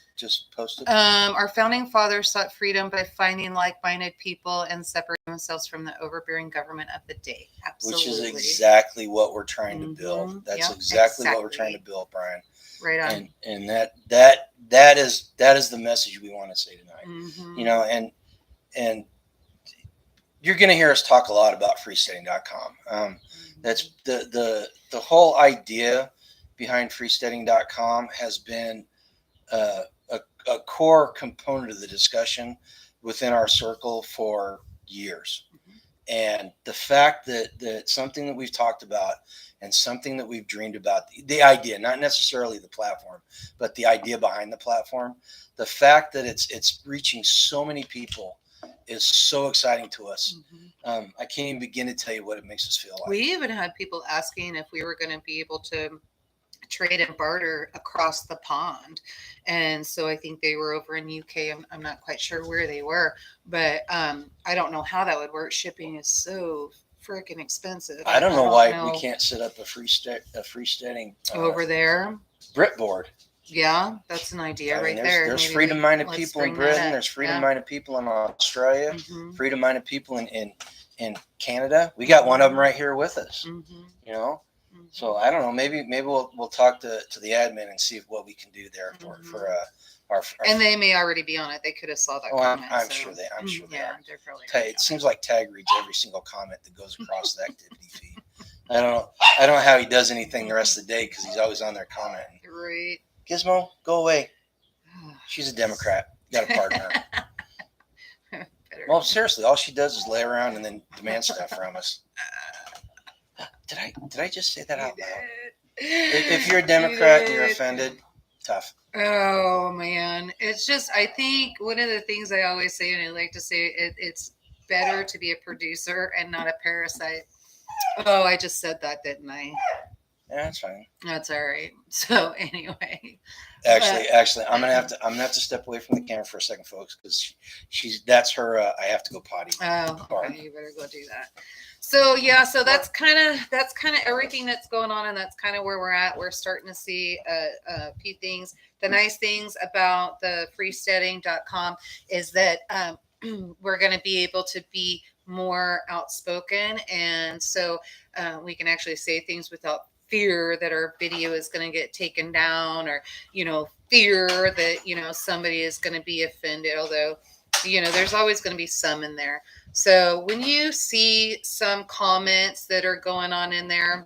posted. Our founding fathers sought freedom by finding like-minded people and separating themselves from the overbearing government of the day. Absolutely. Which is exactly what we're trying to build. That's exactly what we're trying to build, Brian. Right on. And that is the message we want to say tonight. You know, and you're going to hear us talk a lot about freesteading.com. That's the whole idea behind freesteading.com has been a core component of the discussion within our circle for years. And the fact that something that we've talked about and something that we've dreamed about, the idea, not necessarily the platform, but the idea behind the platform, the fact that it's reaching so many people is so exciting to us. I can't even begin to tell you what it makes us feel like. We even had people asking if we were going to be able to trade and barter across the pond. And so I think they were over in UK. I'm not quite sure where they were, but I don't know how that would work. Shipping is so freaking expensive. I don't know why we can't set up a freesteading over there. Britboard. Yeah, that's an idea right there. There's freedom-minded people in Britain. There's freedom-minded people in Australia. Freedom-minded people in Canada. We got one of them right here with us. You know. So I don't know. Maybe we'll talk to the admin and see what we can do there for our. And they may already be on it. They could have saw that comment. I'm sure they. I'm sure they are. They're probably it seems like Tag reads every single comment that goes across the activity feed. I don't know how he does anything the rest of the day because he's always on there commenting. Right. Gizmo, go away. She's a Democrat. You got to pardon her. Well, seriously, all she does is lay around and then demand stuff from us. Did I just say that out loud? If you're a Democrat and you're offended, tough. Oh man, it's just I think one of the things I always say, and I like to say, it's better to be a producer and not a parasite. Oh, I just said that, didn't I? Yeah, that's fine. That's all right. So anyway, actually, I'm gonna have to step away from the camera for a second, folks, because that's her. I have to go potty. Oh, okay, you better go do that. So yeah, so that's kind of everything that's going on, and that's kind of where we're at. We're starting to see a few things. The nice things about the freesteading.com is that we're going to be able to be more outspoken, and so we can actually say things without fear that our video is going to get taken down, or fear that somebody is going to be offended. Although there's always going to be some in there. So when you see some comments that are going on in there,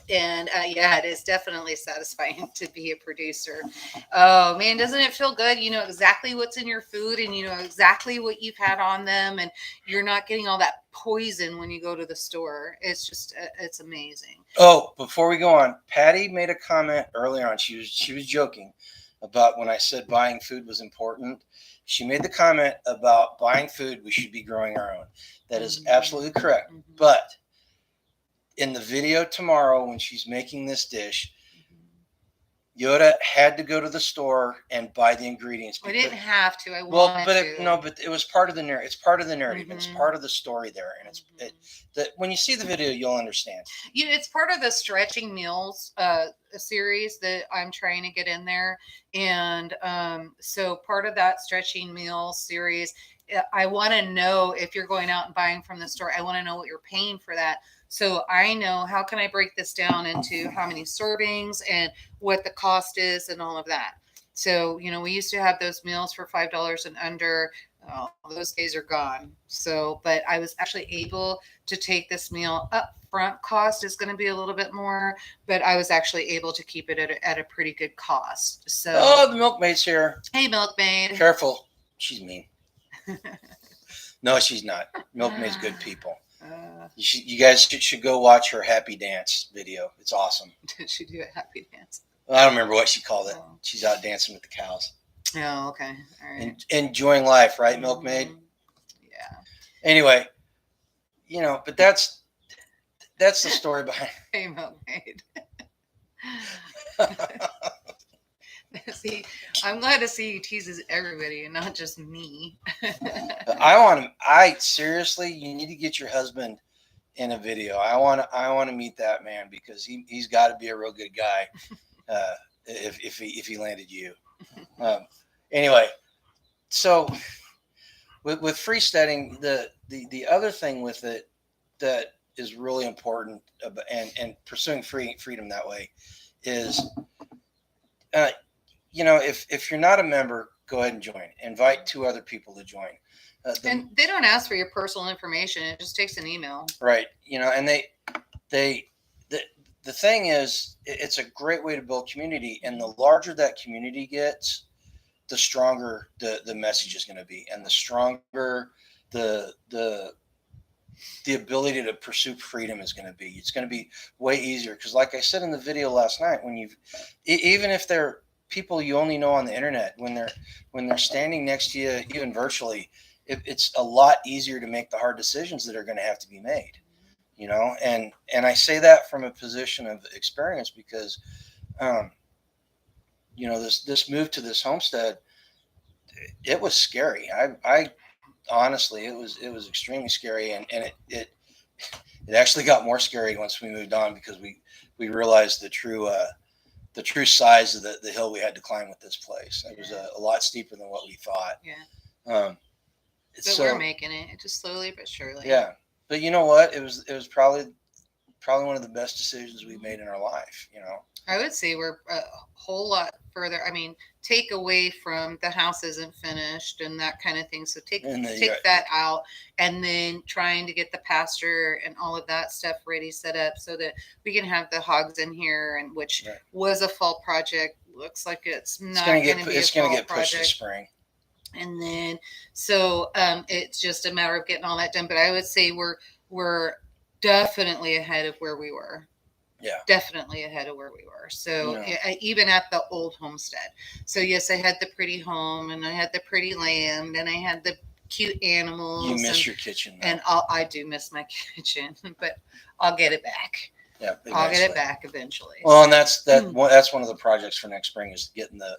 and it is definitely satisfying to be a producer. Oh man, doesn't it feel good? You know exactly what's in your food, and you know exactly what you've had on them, and you're not getting all that poison when you go to the store. It's just, it's amazing. Oh, before we go on, Patty made a comment earlier on. She was joking about when I said buying food was important. She made the comment about buying food, we should be growing our own. That is absolutely correct. But in the video tomorrow, when she's making this dish, Yoda had to go to the store and buy the ingredients. I didn't have to. I wanted to. But it was part of the narrative. It's part of the narrative. It's part of the story there, and that when you see the video, you'll understand. It's part of the stretching meals series that I'm trying to get in there, and so part of that stretching meals series, I want to know if you're going out and buying from the store. I want to know what you're paying for that. So I know how can I break this down into how many servings and what the cost is and all of that. So, we used to have those meals for $5 and under. Oh, those days are gone. So, but I was actually able to take this meal up front. Cost is going to be a little bit more, but I was actually able to keep it at a pretty good cost. So, oh, the milkmaid's here. Hey, milkmaid. Careful. She's mean. No, she's not. Milkmaid's good people. Uh, You guys should go watch her happy dance video. It's awesome. did she do a happy dance? I don't remember what she called it. Oh, She's out dancing with the cows. oh okay. All right. Enjoying life, right, Milkmaid? Yeah. Anyway, but that's the story behind. Hey, Milkmaid. See, I'm glad to see he teases everybody and not just me. I seriously, you need to get your husband in a video. I want to meet that man because he's got to be a real good guy. If he landed you. Anyway, so with freesteading, the other thing with it that is really important and pursuing freedom that way is, if you're not a member, go ahead and join. Invite 2 other people to join. And they don't ask for your personal information. It just takes an email. Right. And the thing is, it's a great way to build community. And the larger that community gets, the stronger the message is going to be. And the stronger the ability to pursue freedom is going to be. It's going to be way easier. Because like I said in the video last night, even if they're people you only know on the internet, when they're standing next to you, even virtually, it's a lot easier to make the hard decisions that are going to have to be made, and I say that from a position of experience because, this move to this homestead, it was scary. I honestly, it was extremely scary. And it actually got more scary once we moved on because we realized the true size of the hill we had to climb with this place. It was a lot steeper than what we thought. Yeah. But we're making it just slowly but surely. Yeah. But you know what? It was probably one of the best decisions we've made in our life. I would say we're a whole lot further. I mean, take away from the house isn't finished and that kind of thing. So take that out, and then trying to get the pasture and all of that stuff ready, set up so that we can have the hogs in here, and which was a fall project. Looks like it's not going to be. It's going to get pushed to spring. And then, so it's just a matter of getting all that done. But I would say we're definitely ahead of where we were. Yeah, definitely ahead of where we were. So even at the old homestead. So yes, I had the pretty home, and I had the pretty land, and I had the cute animals. You miss your kitchen, though. And I do miss my kitchen, but I'll get it back. Yeah, I'll get it back eventually. Well, and that's one of the projects for next spring is getting the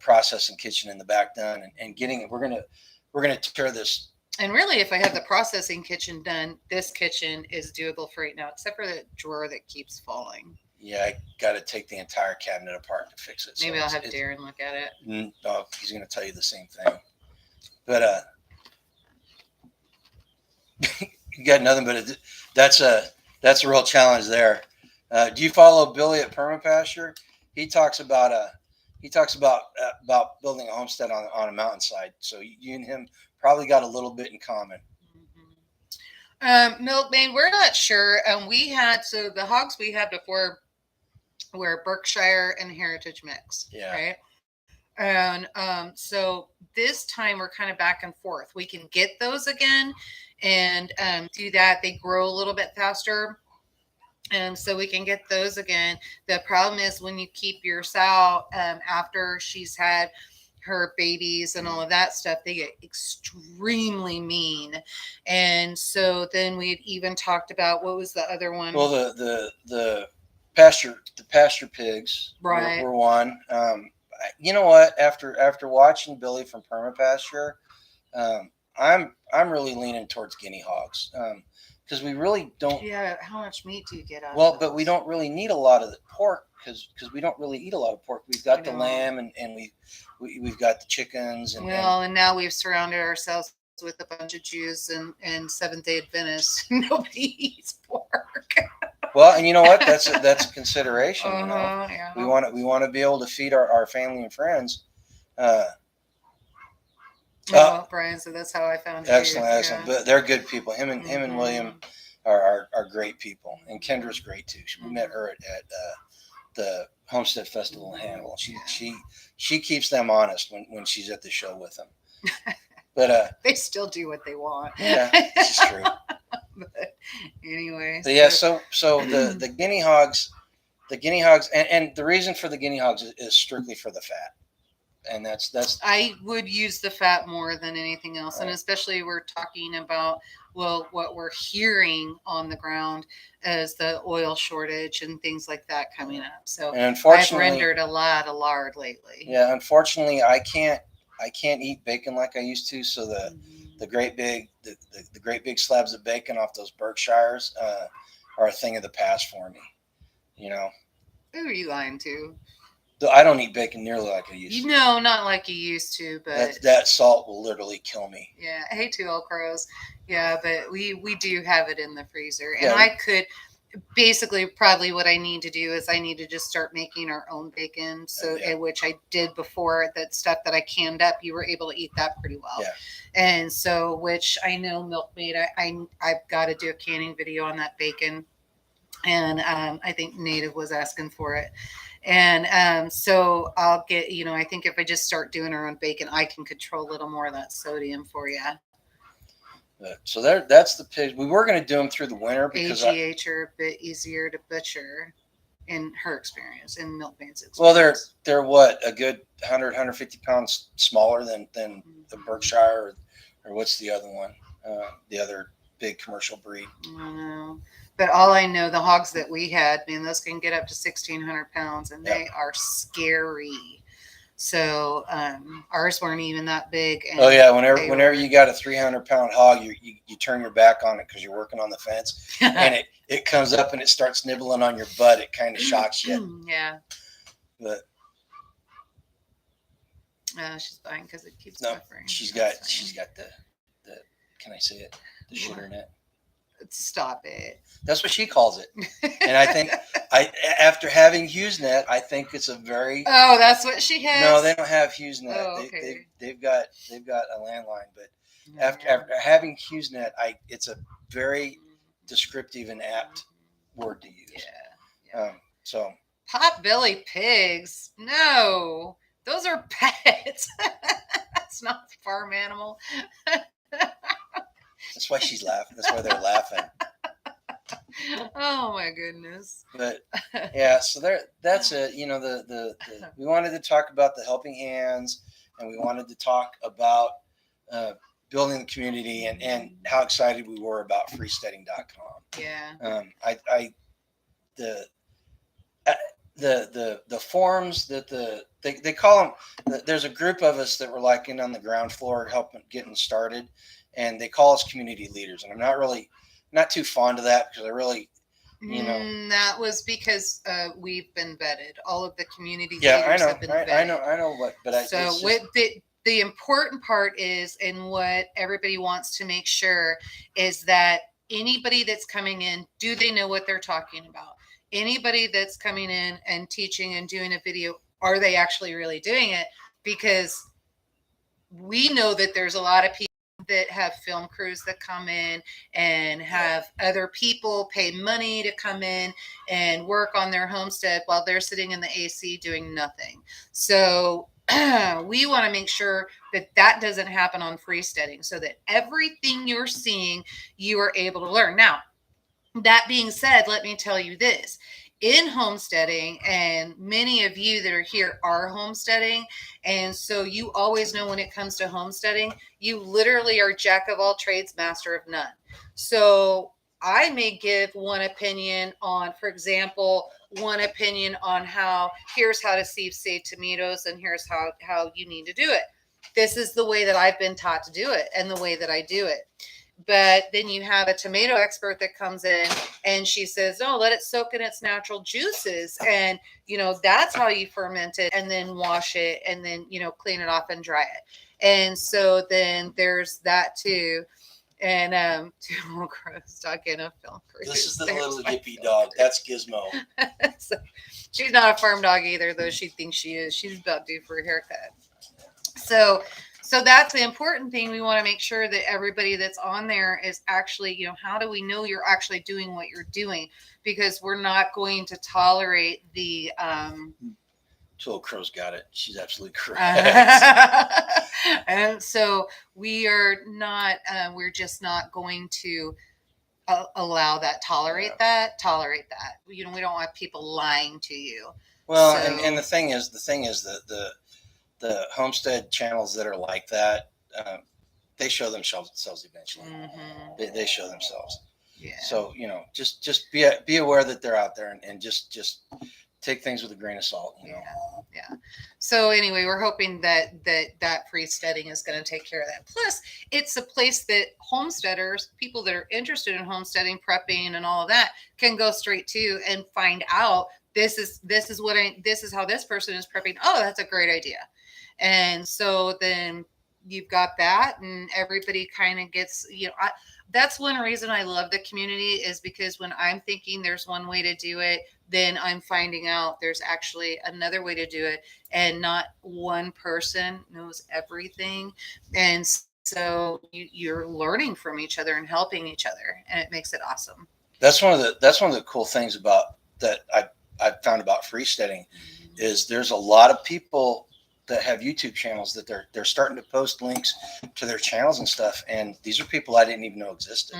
processing kitchen in the back done and getting it. We're gonna tear this. And really, if I have the processing kitchen done, this kitchen is doable for right now, except for the drawer that keeps falling. Yeah, I got to take the entire cabinet apart to fix it. Maybe I'll have Darren look at it. No, he's going to tell you the same thing. But you got nothing but that's a real challenge there. Do you follow Billy at Permapasture? He talks about building a homestead on a mountainside. So you and him probably got a little bit in common. Milkmaid, we're not sure. The hogs we had before were Berkshire and Heritage mix. Yeah. Right. And so this time we're kind of back and forth. We can get those again and do that. They grow a little bit faster. And so we can get those again. The problem is when you keep your sow after she's had her babies and all of that stuff, they get extremely mean. And so then we had even talked about, what was the other one? Well, the pasture pigs were one. You know what? After watching Billy from Permapasture, I'm really leaning towards guinea hogs. Because we really don't. Yeah, how much meat do you get out of Well, but we don't really need a lot of the pork because we don't really eat a lot of pork. We've got the lamb and we've got the chickens. And now we've surrounded ourselves with a bunch of Jews and Seventh-day Adventists. Nobody eats pork. Well, and you know what? That's a consideration. Yeah. We want to be able to feed our family and friends. Brian, so that's how I found you. Excellent. But they're good people. Him and William are great people, and Kendra's great too. We met her at the Homestead Festival in Hannibal. She keeps them honest when she's at the show with them. But they still do what they want. yeah, this is true. But anyway, But yeah, so the guinea hogs, and the reason for the guinea hogs is strictly for the fat, and that's I would use the fat more than anything else, and right. especially we're talking about, well, what we're hearing on the ground as the oil shortage and things like that coming up. So And I've unfortunately, rendered a lot of lard lately. yeah, unfortunately, I can't eat bacon like I used to. So the Mhm. great big the great big slabs of bacon off those Berkshires are a thing of the past for me. You know, Who are you lying to? I don't eat bacon nearly like I used You to. know, not like you used to, but That salt will literally kill me. yeah. Hey, two old crows. Yeah, but we do have it in the freezer, and Yeah, I could basically probably what I need to do is I need to just start making our own bacon. So, yeah, which I did before, that stuff that I canned up, you were able to eat that pretty well. yeah. And so, which I know Milkmaid, I've got to do a canning video on that bacon. And I think Native was asking for it. And so I'll get, I think if I just start doing our own bacon, I can control a little more of that sodium for you. So that's the pigs. We were going to do them through the winter because AGH are a bit easier to butcher in her experience, in Milkmaid's experience. well, they're what, a good 100-150 pounds smaller than the Berkshire, or what's the other one, the other big commercial breed. I don't know. But all I know, the hogs that we had, man, those can get up to 1,600 pounds, and they are scary. So ours weren't even that big. And Oh yeah, whenever you got a 300-pound hog, you turn your back on it because you're working on the fence, and it comes up and it starts nibbling on your butt. It kind of shocks you. Yeah. But She's buying because it keeps no, buffering. she's got the can I say it, the shitter net. Stop it. That's what she calls it. And I think after having HughesNet, I think it's a very Oh, that's what she has. No, they don't have HughesNet. Oh, okay. They've got a landline, but after having HughesNet, it's a very descriptive and apt word to use. Yeah. So Potbelly pigs? No, those are pets. That's not a farm animal. that's why she's laughing. That's why they're laughing. Oh my goodness. But yeah, so that's it. You know, the we wanted to talk about the helping hands, and we wanted to talk about building the community and how excited we were about freesteading.com. Yeah. The forums that they call them. There's a group of us that were like in on the ground floor helping getting started, and they call us community leaders. And I'm not too fond of that because I really, that was because we've been vetted. All of the community leaders have been vetted. I know what, but so the important part is, and what everybody wants to make sure is that anybody that's coming in, do they know what they're talking about? Anybody that's coming in and teaching and doing a video, are they actually really doing it? Because we know that there's a lot of people that have film crews that come in and have other people pay money to come in and work on their homestead while they're sitting in the AC doing nothing. So we want to make sure that doesn't happen on freesteading, so that everything you're seeing, you are able to learn. Now, that being said, let me tell you this. In homesteading, and many of you that are here are homesteading, and so you always know when it comes to homesteading, you literally are jack of all trades, master of none. So I may give one opinion on, for example, here's how to save tomatoes, and here's how you need to do it. This is the way that I've been taught to do it and the way that I do it. But then you have a tomato expert that comes in and she says, "Oh, let it soak in its natural juices. And, that's how you ferment it, and then wash it, and then, clean it off and dry it." And so then there's that too. And two more crows talking of film crews. This is the little yippy dog. That's Gizmo. So, she's not a farm dog either, though she thinks she is. She's about due for a haircut. So that's the important thing. We want to make sure that everybody that's on there is actually, how do we know you're actually doing what you're doing? Because we're not going to tolerate the Two Old Crow's got it. She's absolutely correct. And so we are not, we're just not going to allow that, tolerate that. You know, we don't want people lying to you. Well, So, and the thing is that the homestead channels that are like that, they show themselves eventually. mm-hmm. They show themselves. Yeah. So, you know, just be aware that they're out there, and just take things with a grain of salt. You know. Yeah. So anyway, we're hoping that freesteading is going to take care of that. Plus, it's a place that homesteaders, people that are interested in homesteading, prepping, and all of that, can go straight to and find out this is how this person is prepping. Oh, that's a great idea. And so then you've got that, and everybody kind of gets, you know, that's one reason I love the community, is because when I'm thinking there's one way to do it, then I'm finding out there's actually another way to do it, and not one person knows everything. And so you're learning from each other and helping each other, and it makes it awesome. That's one of the cool things about that I've found about freesteading, is there's a lot of people that have YouTube channels that they're starting to post links to their channels and stuff, and these are people I didn't even know existed.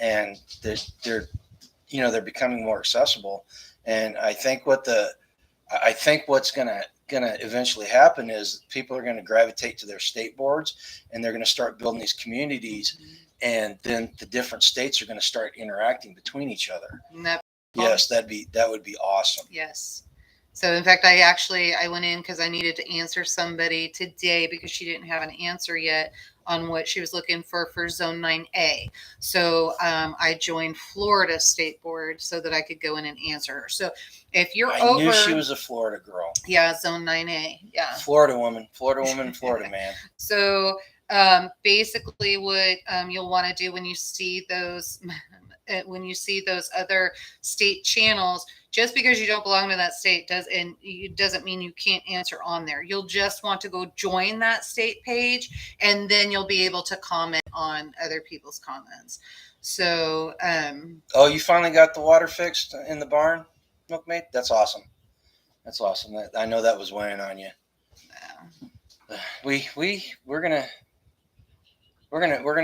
And they're you know, they're becoming more accessible. And I think what's gonna eventually happen is people are gonna gravitate to their state boards, and they're gonna start building these communities, and then the different states are gonna start interacting between each other. Yes, that would be awesome. Yes. So in fact, I went in because I needed to answer somebody today because she didn't have an answer yet on what she was looking for Zone 9A. So I joined Florida State Board so that I could go in and answer her. So if you're I knew she was a Florida girl. Yeah, Zone 9A. Yeah. Florida woman, Florida man. So basically what you'll want to do when you see those other state channels, just because you don't belong to that state doesn't mean you can't answer on there. You'll just want to go join that state page, and then you'll be able to comment on other people's comments. So oh, you finally got the water fixed in the barn, Milkmaid? That's awesome. I know that was weighing on you. We're gonna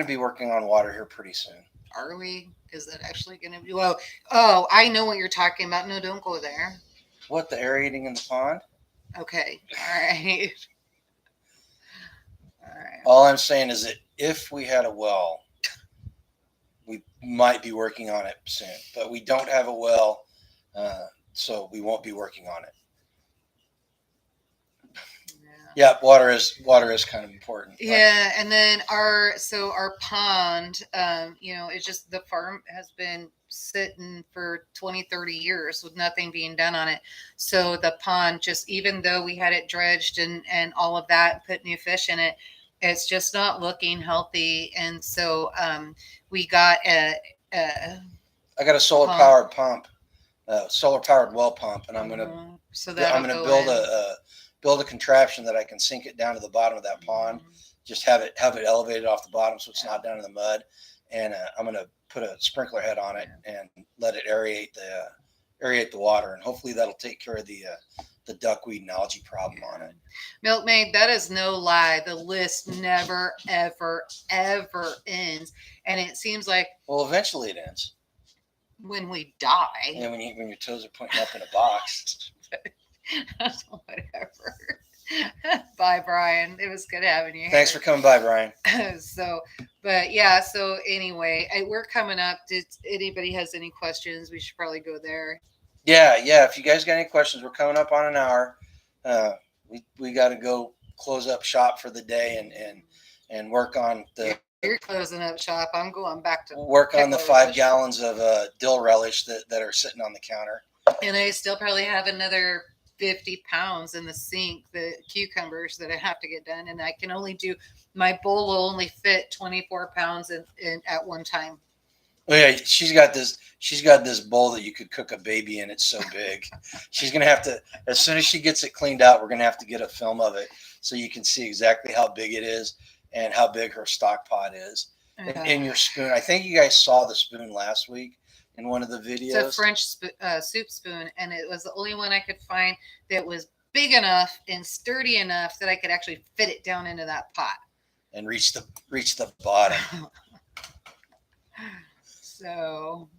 be working on water here pretty soon. Are we? Is that actually going to be? Well, oh, I know what you're talking about. No, don't go there. What, the aerating in the pond? Okay. All right. All I'm saying is that if we had a well, we might be working on it soon. But we don't have a well, so we won't be working on it. Yeah, water is kind of important. Yeah, and then our pond, you know, it's just, the farm has been sitting for 20, 30 years with nothing being done on it. So the pond, just, even though we had it dredged and all of that, put new fish in it, it's just not looking healthy. And so we got I got a solar powered pump, solar powered well pump, and I'm gonna build a contraption that I can sink it down to the bottom of that pond. Just have it elevated off the bottom so it's not down in the mud. And I'm going to put a sprinkler head on it and let it aerate the water, and hopefully that'll take care of the duckweed and algae problem on it. Milkmaid, that is no lie. The list never, ever, ever ends, and it seems like, well, eventually it ends when we die. Yeah, when your toes are pointing up in a box. Whatever. Bye, Brian. It was good having you. Thanks for coming by, Brian. So anyway, we're coming up. Did anybody has any questions? We should probably go there. Yeah. If you guys got any questions, we're coming up on an hour. We got to go close up shop for the day and work on the. You're closing up shop. I'm going back to work on the 5 gallons of dill relish that are sitting on the counter. And I still probably have another 50 pounds in the sink, the cucumbers that I have to get done, and I can only do, my bowl will only fit 24 pounds in at one time. Well, yeah, she's got this bowl that you could cook a baby in. It's so big. She's gonna have to, as soon as she gets it cleaned out, we're gonna have to get a film of it so you can see exactly how big it is and how big her stock pot is. And your spoon. I think you guys saw the spoon last week in one of the videos. It's a French soup spoon, and it was the only one I could find that was big enough and sturdy enough that I could actually fit it down into that pot. And reach the bottom. So,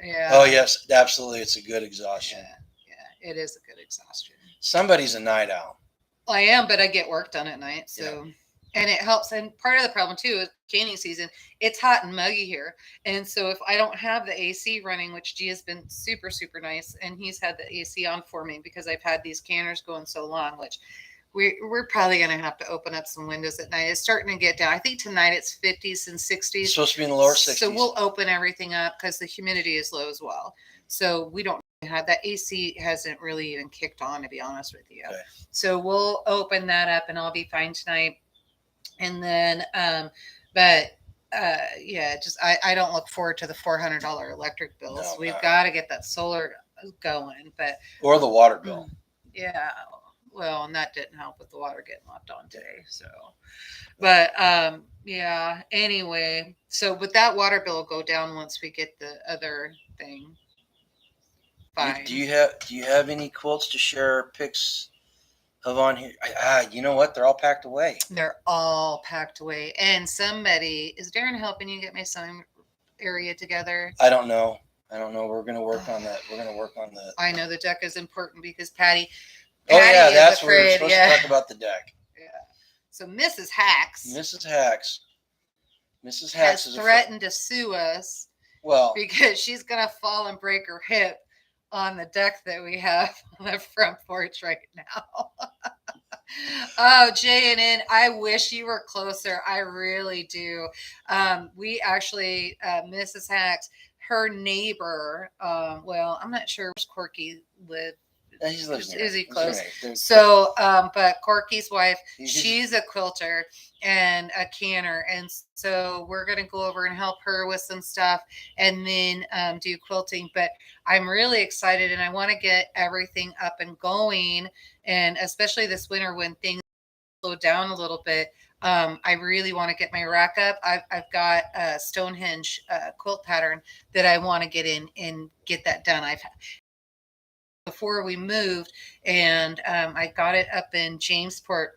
yeah. Oh yes, absolutely. It's a good exhaustion. Yeah, it is a good exhaustion. Somebody's a night owl. I am, but I get work done at night, so and it helps. And part of the problem too is canning season. It's hot and muggy here, and so if I don't have the AC running, which G has been super super nice, and he's had the AC on for me because I've had these canners going so long, which we're probably going to have to open up some windows at night. It's starting to get down. I think tonight it's 50s and 60s. It's supposed to be in the lower 60s. So we'll open everything up because the humidity is low as well. So we don't have that. AC hasn't really even kicked on, to be honest with you. Okay. So we'll open that up and I'll be fine tonight. And then, yeah, just I don't look forward to the $400 electric bills. No, We've got to get that solar going, or the water bill. Yeah. Well, and that didn't help with the water getting left on today. So, but yeah. Anyway, so with that water bill will go down once we get the other thing. Fine. Do you have any quilts to share pics of on here? You know what? They're all packed away. They're all packed away. And somebody is Darren helping you get my sewing area together? I don't know. We're gonna work on that. I know the deck is important because Patty. Oh yeah, that's afraid, where we're supposed to talk about the deck. Yeah. So Mrs. Hacks has threatened to sue us. Well, because she's gonna fall and break her hip on the deck that we have on the front porch right now. Oh, J&N, I wish you were closer. I really do. We actually, Mrs. Hacks, her neighbor, well, I'm not sure where Corky lived. Is he close? So, but Corky's wife, she's a quilter and a canner, and so we're gonna go over and help her with some stuff, and then do quilting. But I'm really excited, and I want to get everything up and going, and especially this winter when things slow down a little bit. I really want to get my rack up. I've got a Stonehenge quilt pattern that I want to get in and get that done. Before we moved, and I got it up in Jamesport.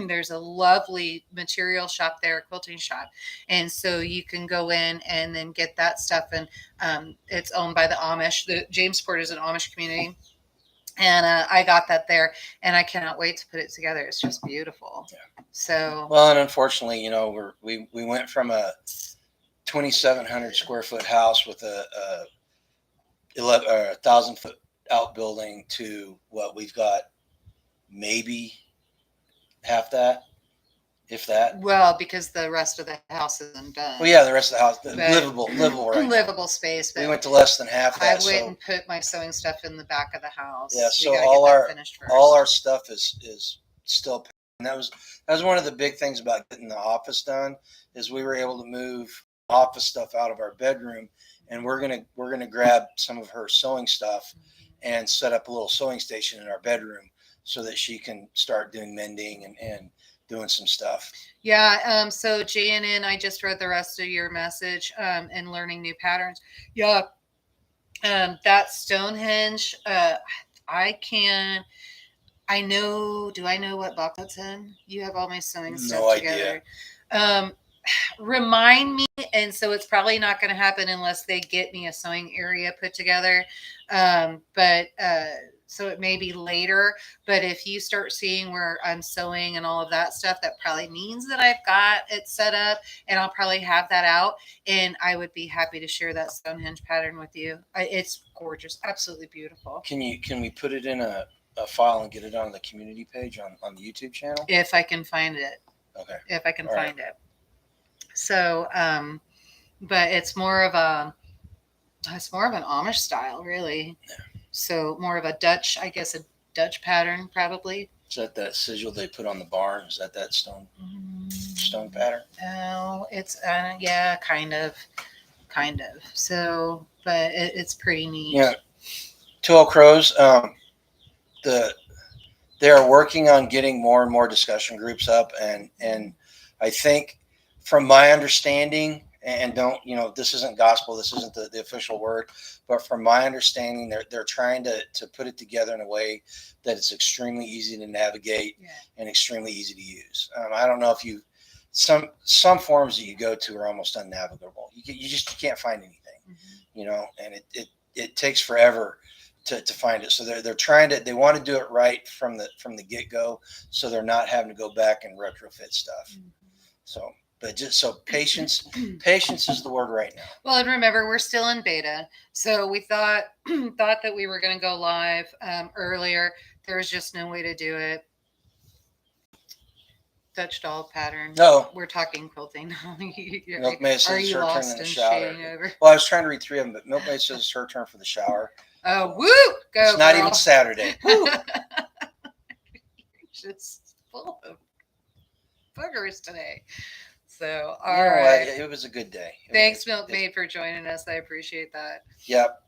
There's a lovely material shop there, a quilting shop, and so you can go in and then get that stuff. And it's owned by the Amish. The Jamesport is an Amish community, and I got that there, and I cannot wait to put it together. It's just beautiful. Yeah. So well, and unfortunately, we went from a 2,700 square foot house with a 1,000 foot outbuilding to what we've got, maybe half that, if that. Well, because the rest of the house isn't done. Well, yeah, the rest of the house, livable, right livable space. We went to less than half that. I went and put my sewing stuff in the back of the house. Yeah, so all our stuff is still. And that was one of the big things about getting the office done, is we were able to move office stuff out of our bedroom, and we're gonna grab some of her sewing stuff and set up a little sewing station in our bedroom so that she can start doing mending and doing some stuff. Yeah. So J&N, I just read the rest of your message, and learning new patterns. Yeah. That Stonehenge, do I know what box that's in? You have all my sewing stuff together. Idea. Remind me, and so it's probably not going to happen unless they get me a sewing area put together. So it may be later, but if you start seeing where I'm sewing and all of that stuff, that probably means that I've got it set up, and I'll probably have that out, and I would be happy to share that Stonehenge pattern with you. It's gorgeous, absolutely beautiful. Can we put it in a file and get it on the community page on the YouTube channel? If I can find it. Okay. If I can find it. So, but it's more of an Amish style, really. Yeah. So more of a Dutch, I guess, a Dutch pattern, probably. Is that sigil they put on the barn? Is that stone pattern? No, it's yeah, kind of. So, but it's pretty neat. Yeah. Two Old Crows. They are working on getting more and more discussion groups up, and I think, from my understanding, and don't, this isn't gospel, this isn't the official word, but from my understanding, they're trying to put it together in a way that it's extremely easy to navigate and extremely easy to use. I don't know if some forums that you go to are almost unnavigable. You just can't find anything, and it takes forever to find it. So they're trying to, they want to do it right from the get go, so they're not having to go back and retrofit stuff. So, but just so patience is the word right now. Well, and remember, we're still in beta, so we thought that we were going to go live earlier. There was just no way to do it. Dutch doll pattern. No, we're talking quilting. Milkmaid says it's her turn in the shower. Over? Well, I was trying to read 3 of them, but Milkmaid says it's her turn for the shower. Oh, woo! Go, it's not girl. even Saturday. Just full of boogers today. So, all right. right. It was a good day. Thanks, Milkmaid, for joining us. I appreciate that. Yep.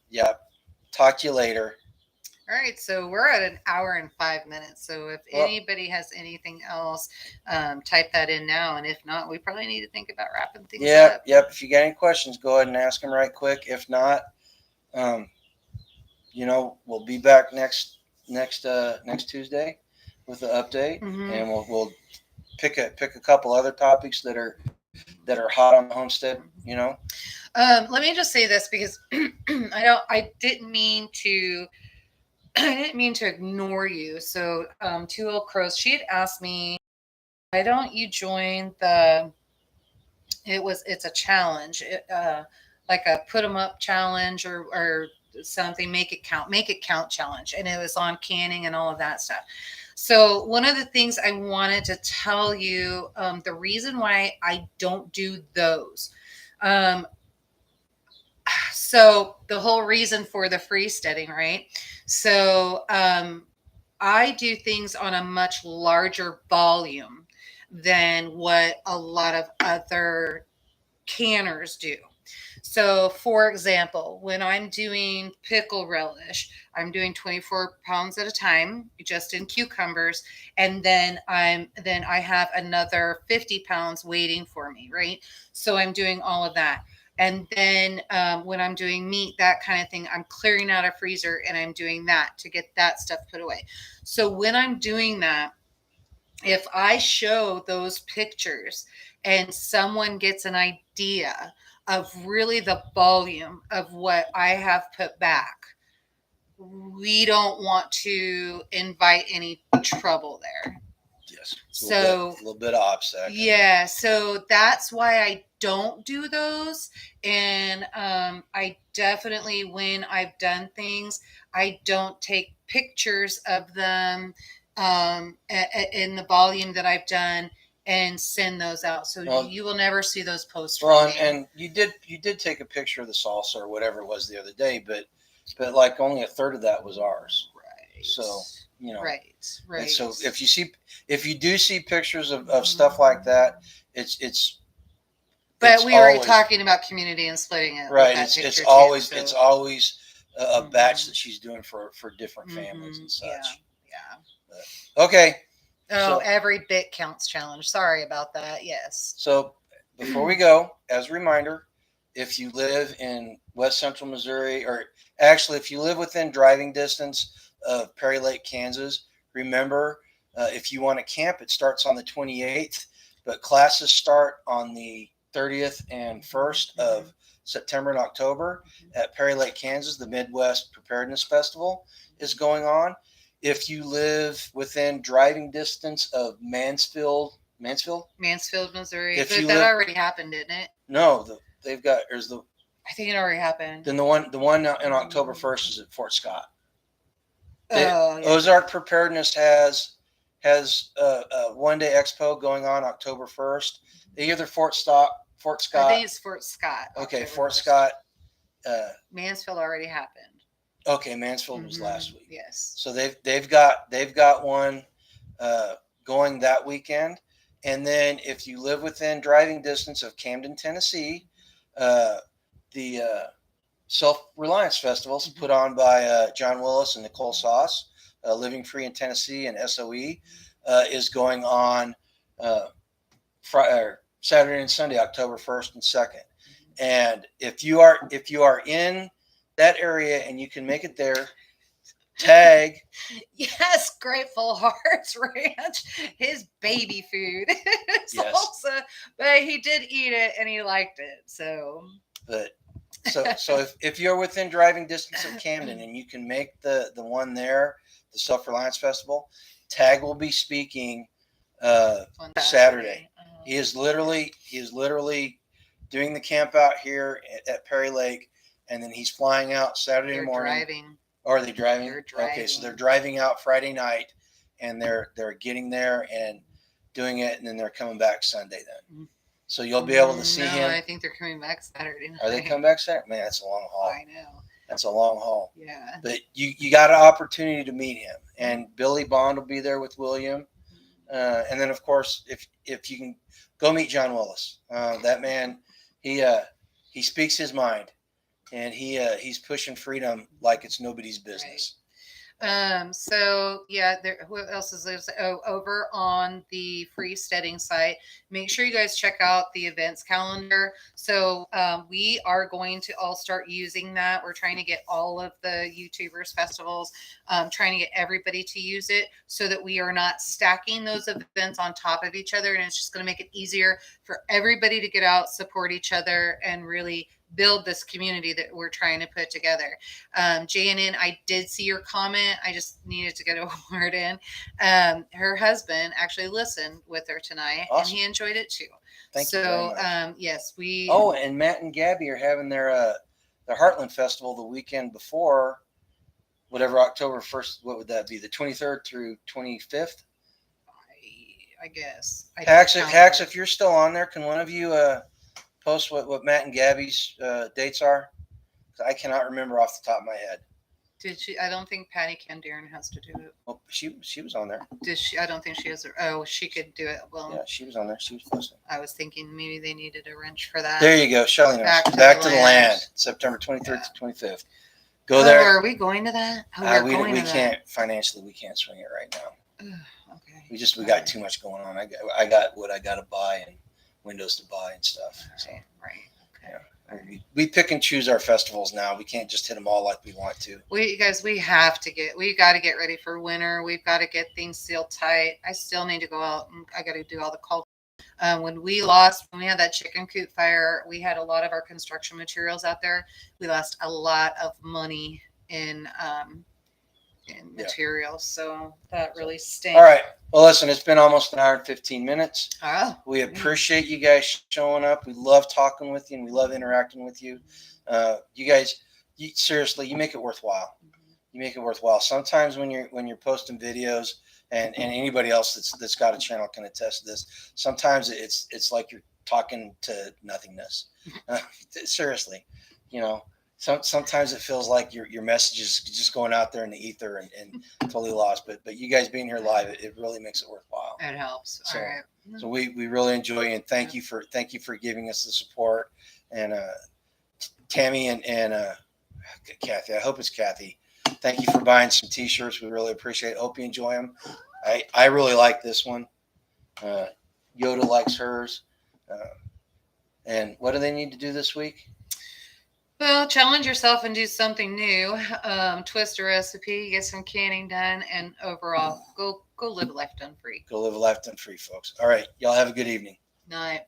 Talk to you later. All right, so we're at an hour and 5 minutes. So if anybody has anything else, type that in now. And if not, we probably need to think about wrapping things up. Yep. If you got any questions, go ahead and ask them right quick. If not, we'll be back next Tuesday with an update, and we'll pick a couple other topics that are hot on the homestead. Let me just say this, because I didn't mean to ignore you. So, Two Old Crows, she had asked me, why don't you join it's a challenge, like a put 'em up challenge or something, make it count challenge. And it was on canning and all of that stuff. So one of the things I wanted to tell you, the reason why I don't do those, so the whole reason for the freesteading, right? So I do things on a much larger volume than what a lot of other canners do. So, for example, when I'm doing pickle relish, I'm doing 24 pounds at a time, just in cucumbers, and then I have another 50 pounds waiting for me, right? So I'm doing all of that. And then when I'm doing meat, that kind of thing, I'm clearing out a freezer and I'm doing that to get that stuff put away. So when I'm doing that, if I show those pictures and someone gets an idea of really the volume of what I have put back, we don't want to invite any trouble there. Yes. So a little bit of obstacle. Yeah. So that's why I don't do those. And I definitely, when I've done things, I don't take pictures of them in the volume that I've done and send those out. So you will never see those posts. Well, and you did take a picture of the salsa or whatever it was the other day, but like only a third of that was ours. Right. So, Right. And so if you do see pictures of stuff like that, it's. But we were talking about community and splitting it. Right. It's always a batch that she's doing for different families and such. Yeah. But, okay. Oh, every bit counts challenge. Sorry about that. Yes. So before we go, as a reminder, if you live in West Central Missouri, or actually if you live within driving distance of Perry Lake, Kansas, remember, if you want to camp, it starts on the 28th, but classes start on the 30th and 1st of September and October at Perry Lake, Kansas. The Midwest Preparedness Festival is going on. If you live within driving distance of Mansfield, Missouri. That already happened, didn't it? No, I think it already happened. Then the one in October 1st is at Fort Scott. Yeah. Ozark Preparedness has a one-day expo going on October 1st. Either Fort Scott. I think it's Fort Scott. Okay, October Fort 1st. Scott. Mansfield already happened. Okay, Mansfield was last week. Yes. So they've got one going that weekend, and then if you live within driving distance of Camden, Tennessee, the Self-Reliance Festival is put on by John Willis and Nicole Sauce, Living Free in Tennessee and SOE, is going on Friday, Saturday and Sunday, October 1st and 2nd. And if you are in that area and you can make it there, tag. Yes, Grateful Hearts Ranch, his baby food. Yes. Salsa, but he did eat it and he liked it. So, But so if you're within driving distance of Camden and you can make the one there, the Self Reliance Festival, Tag will be speaking on Saturday. He is literally doing the camp out here at Perry Lake, and then he's flying out Saturday they're morning. driving. Or are they driving? They're driving. Okay, so they're driving out Friday night, and they're getting there and doing it, and then they're coming back Sunday then. So you'll be able to see him. I think they're coming back Saturday night. Are they coming back Saturday? Man, that's a long haul. I know. That's a long haul. Yeah. But you got an opportunity to meet him, and Billy Bond will be there with William, and then of course if you can go meet John Willis, that man, he speaks his mind, and he's pushing freedom like it's nobody's business. Right. So yeah, who else is there? Oh, over on the freesteading site, make sure you guys check out the events calendar. So we are going to all start using that. We're trying to get all of the YouTubers festivals, trying to get everybody to use it so that we are not stacking those events on top of each other, and it's just going to make it easier for everybody to get out, support each other, and really build this community that we're trying to put together. JNN, I did see your comment. I just needed to get a word in. Her husband actually listened with her tonight, awesome. And he enjoyed it too. Thank you very much. Yes, we. Oh, and Matt and Gabby are having their Heartland Festival the weekend before, whatever October 1st. What would that be? The 23rd through 25th. I guess. Hacks, if you're still on there, can one of you post what Matt and Gabby's dates are? I cannot remember off the top of my head. Did she? I don't think Patty Candarin has to do it. Well, she was on there. Did she? I don't think she has. Oh, she could do it. Well, yeah, she was on there. She was posting. I was thinking maybe they needed a wrench for that. There you go, Shelly. Back to the land. September 23rd to 25th. Go there. Are we going to that? We can't financially. We can't swing it right now. Okay. We got too much going on. I got what I got to buy and windows to buy and stuff. So, right. Okay. Yeah. We pick and choose our festivals now. We can't just hit them all like we want to. We got to get ready for winter. We've got to get things sealed tight. I still need to go out and I got to do all the culture. When we had that chicken coop fire, we had a lot of our construction materials out there. We lost a lot of money in materials. So that really stinks. All right. Well, listen, it's been almost an hour and 15 minutes. Oh, we appreciate you guys showing up. We love talking with you and we love interacting with you. You guys, seriously, you make it worthwhile. You make it worthwhile. Sometimes when you're posting videos, and anybody else that's got a channel can attest to this, sometimes it's like you're talking to nothingness. Seriously, sometimes it feels like your message is just going out there in the ether and totally lost. But you guys being here live, it really makes it worthwhile. It helps. So, all right. So we really enjoy it, and thank you for giving us the support. And Tammy and Kathy, I hope it's Kathy. Thank you for buying some T-shirts. We really appreciate it. Hope you enjoy them. I really like this one. Yoda likes hers. And what do they need to do this week? Well, challenge yourself and do something new. Twist a recipe, get some canning done, and overall, go live a life done free. Go live a life done free, folks. All right. Y'all have a good evening. Night.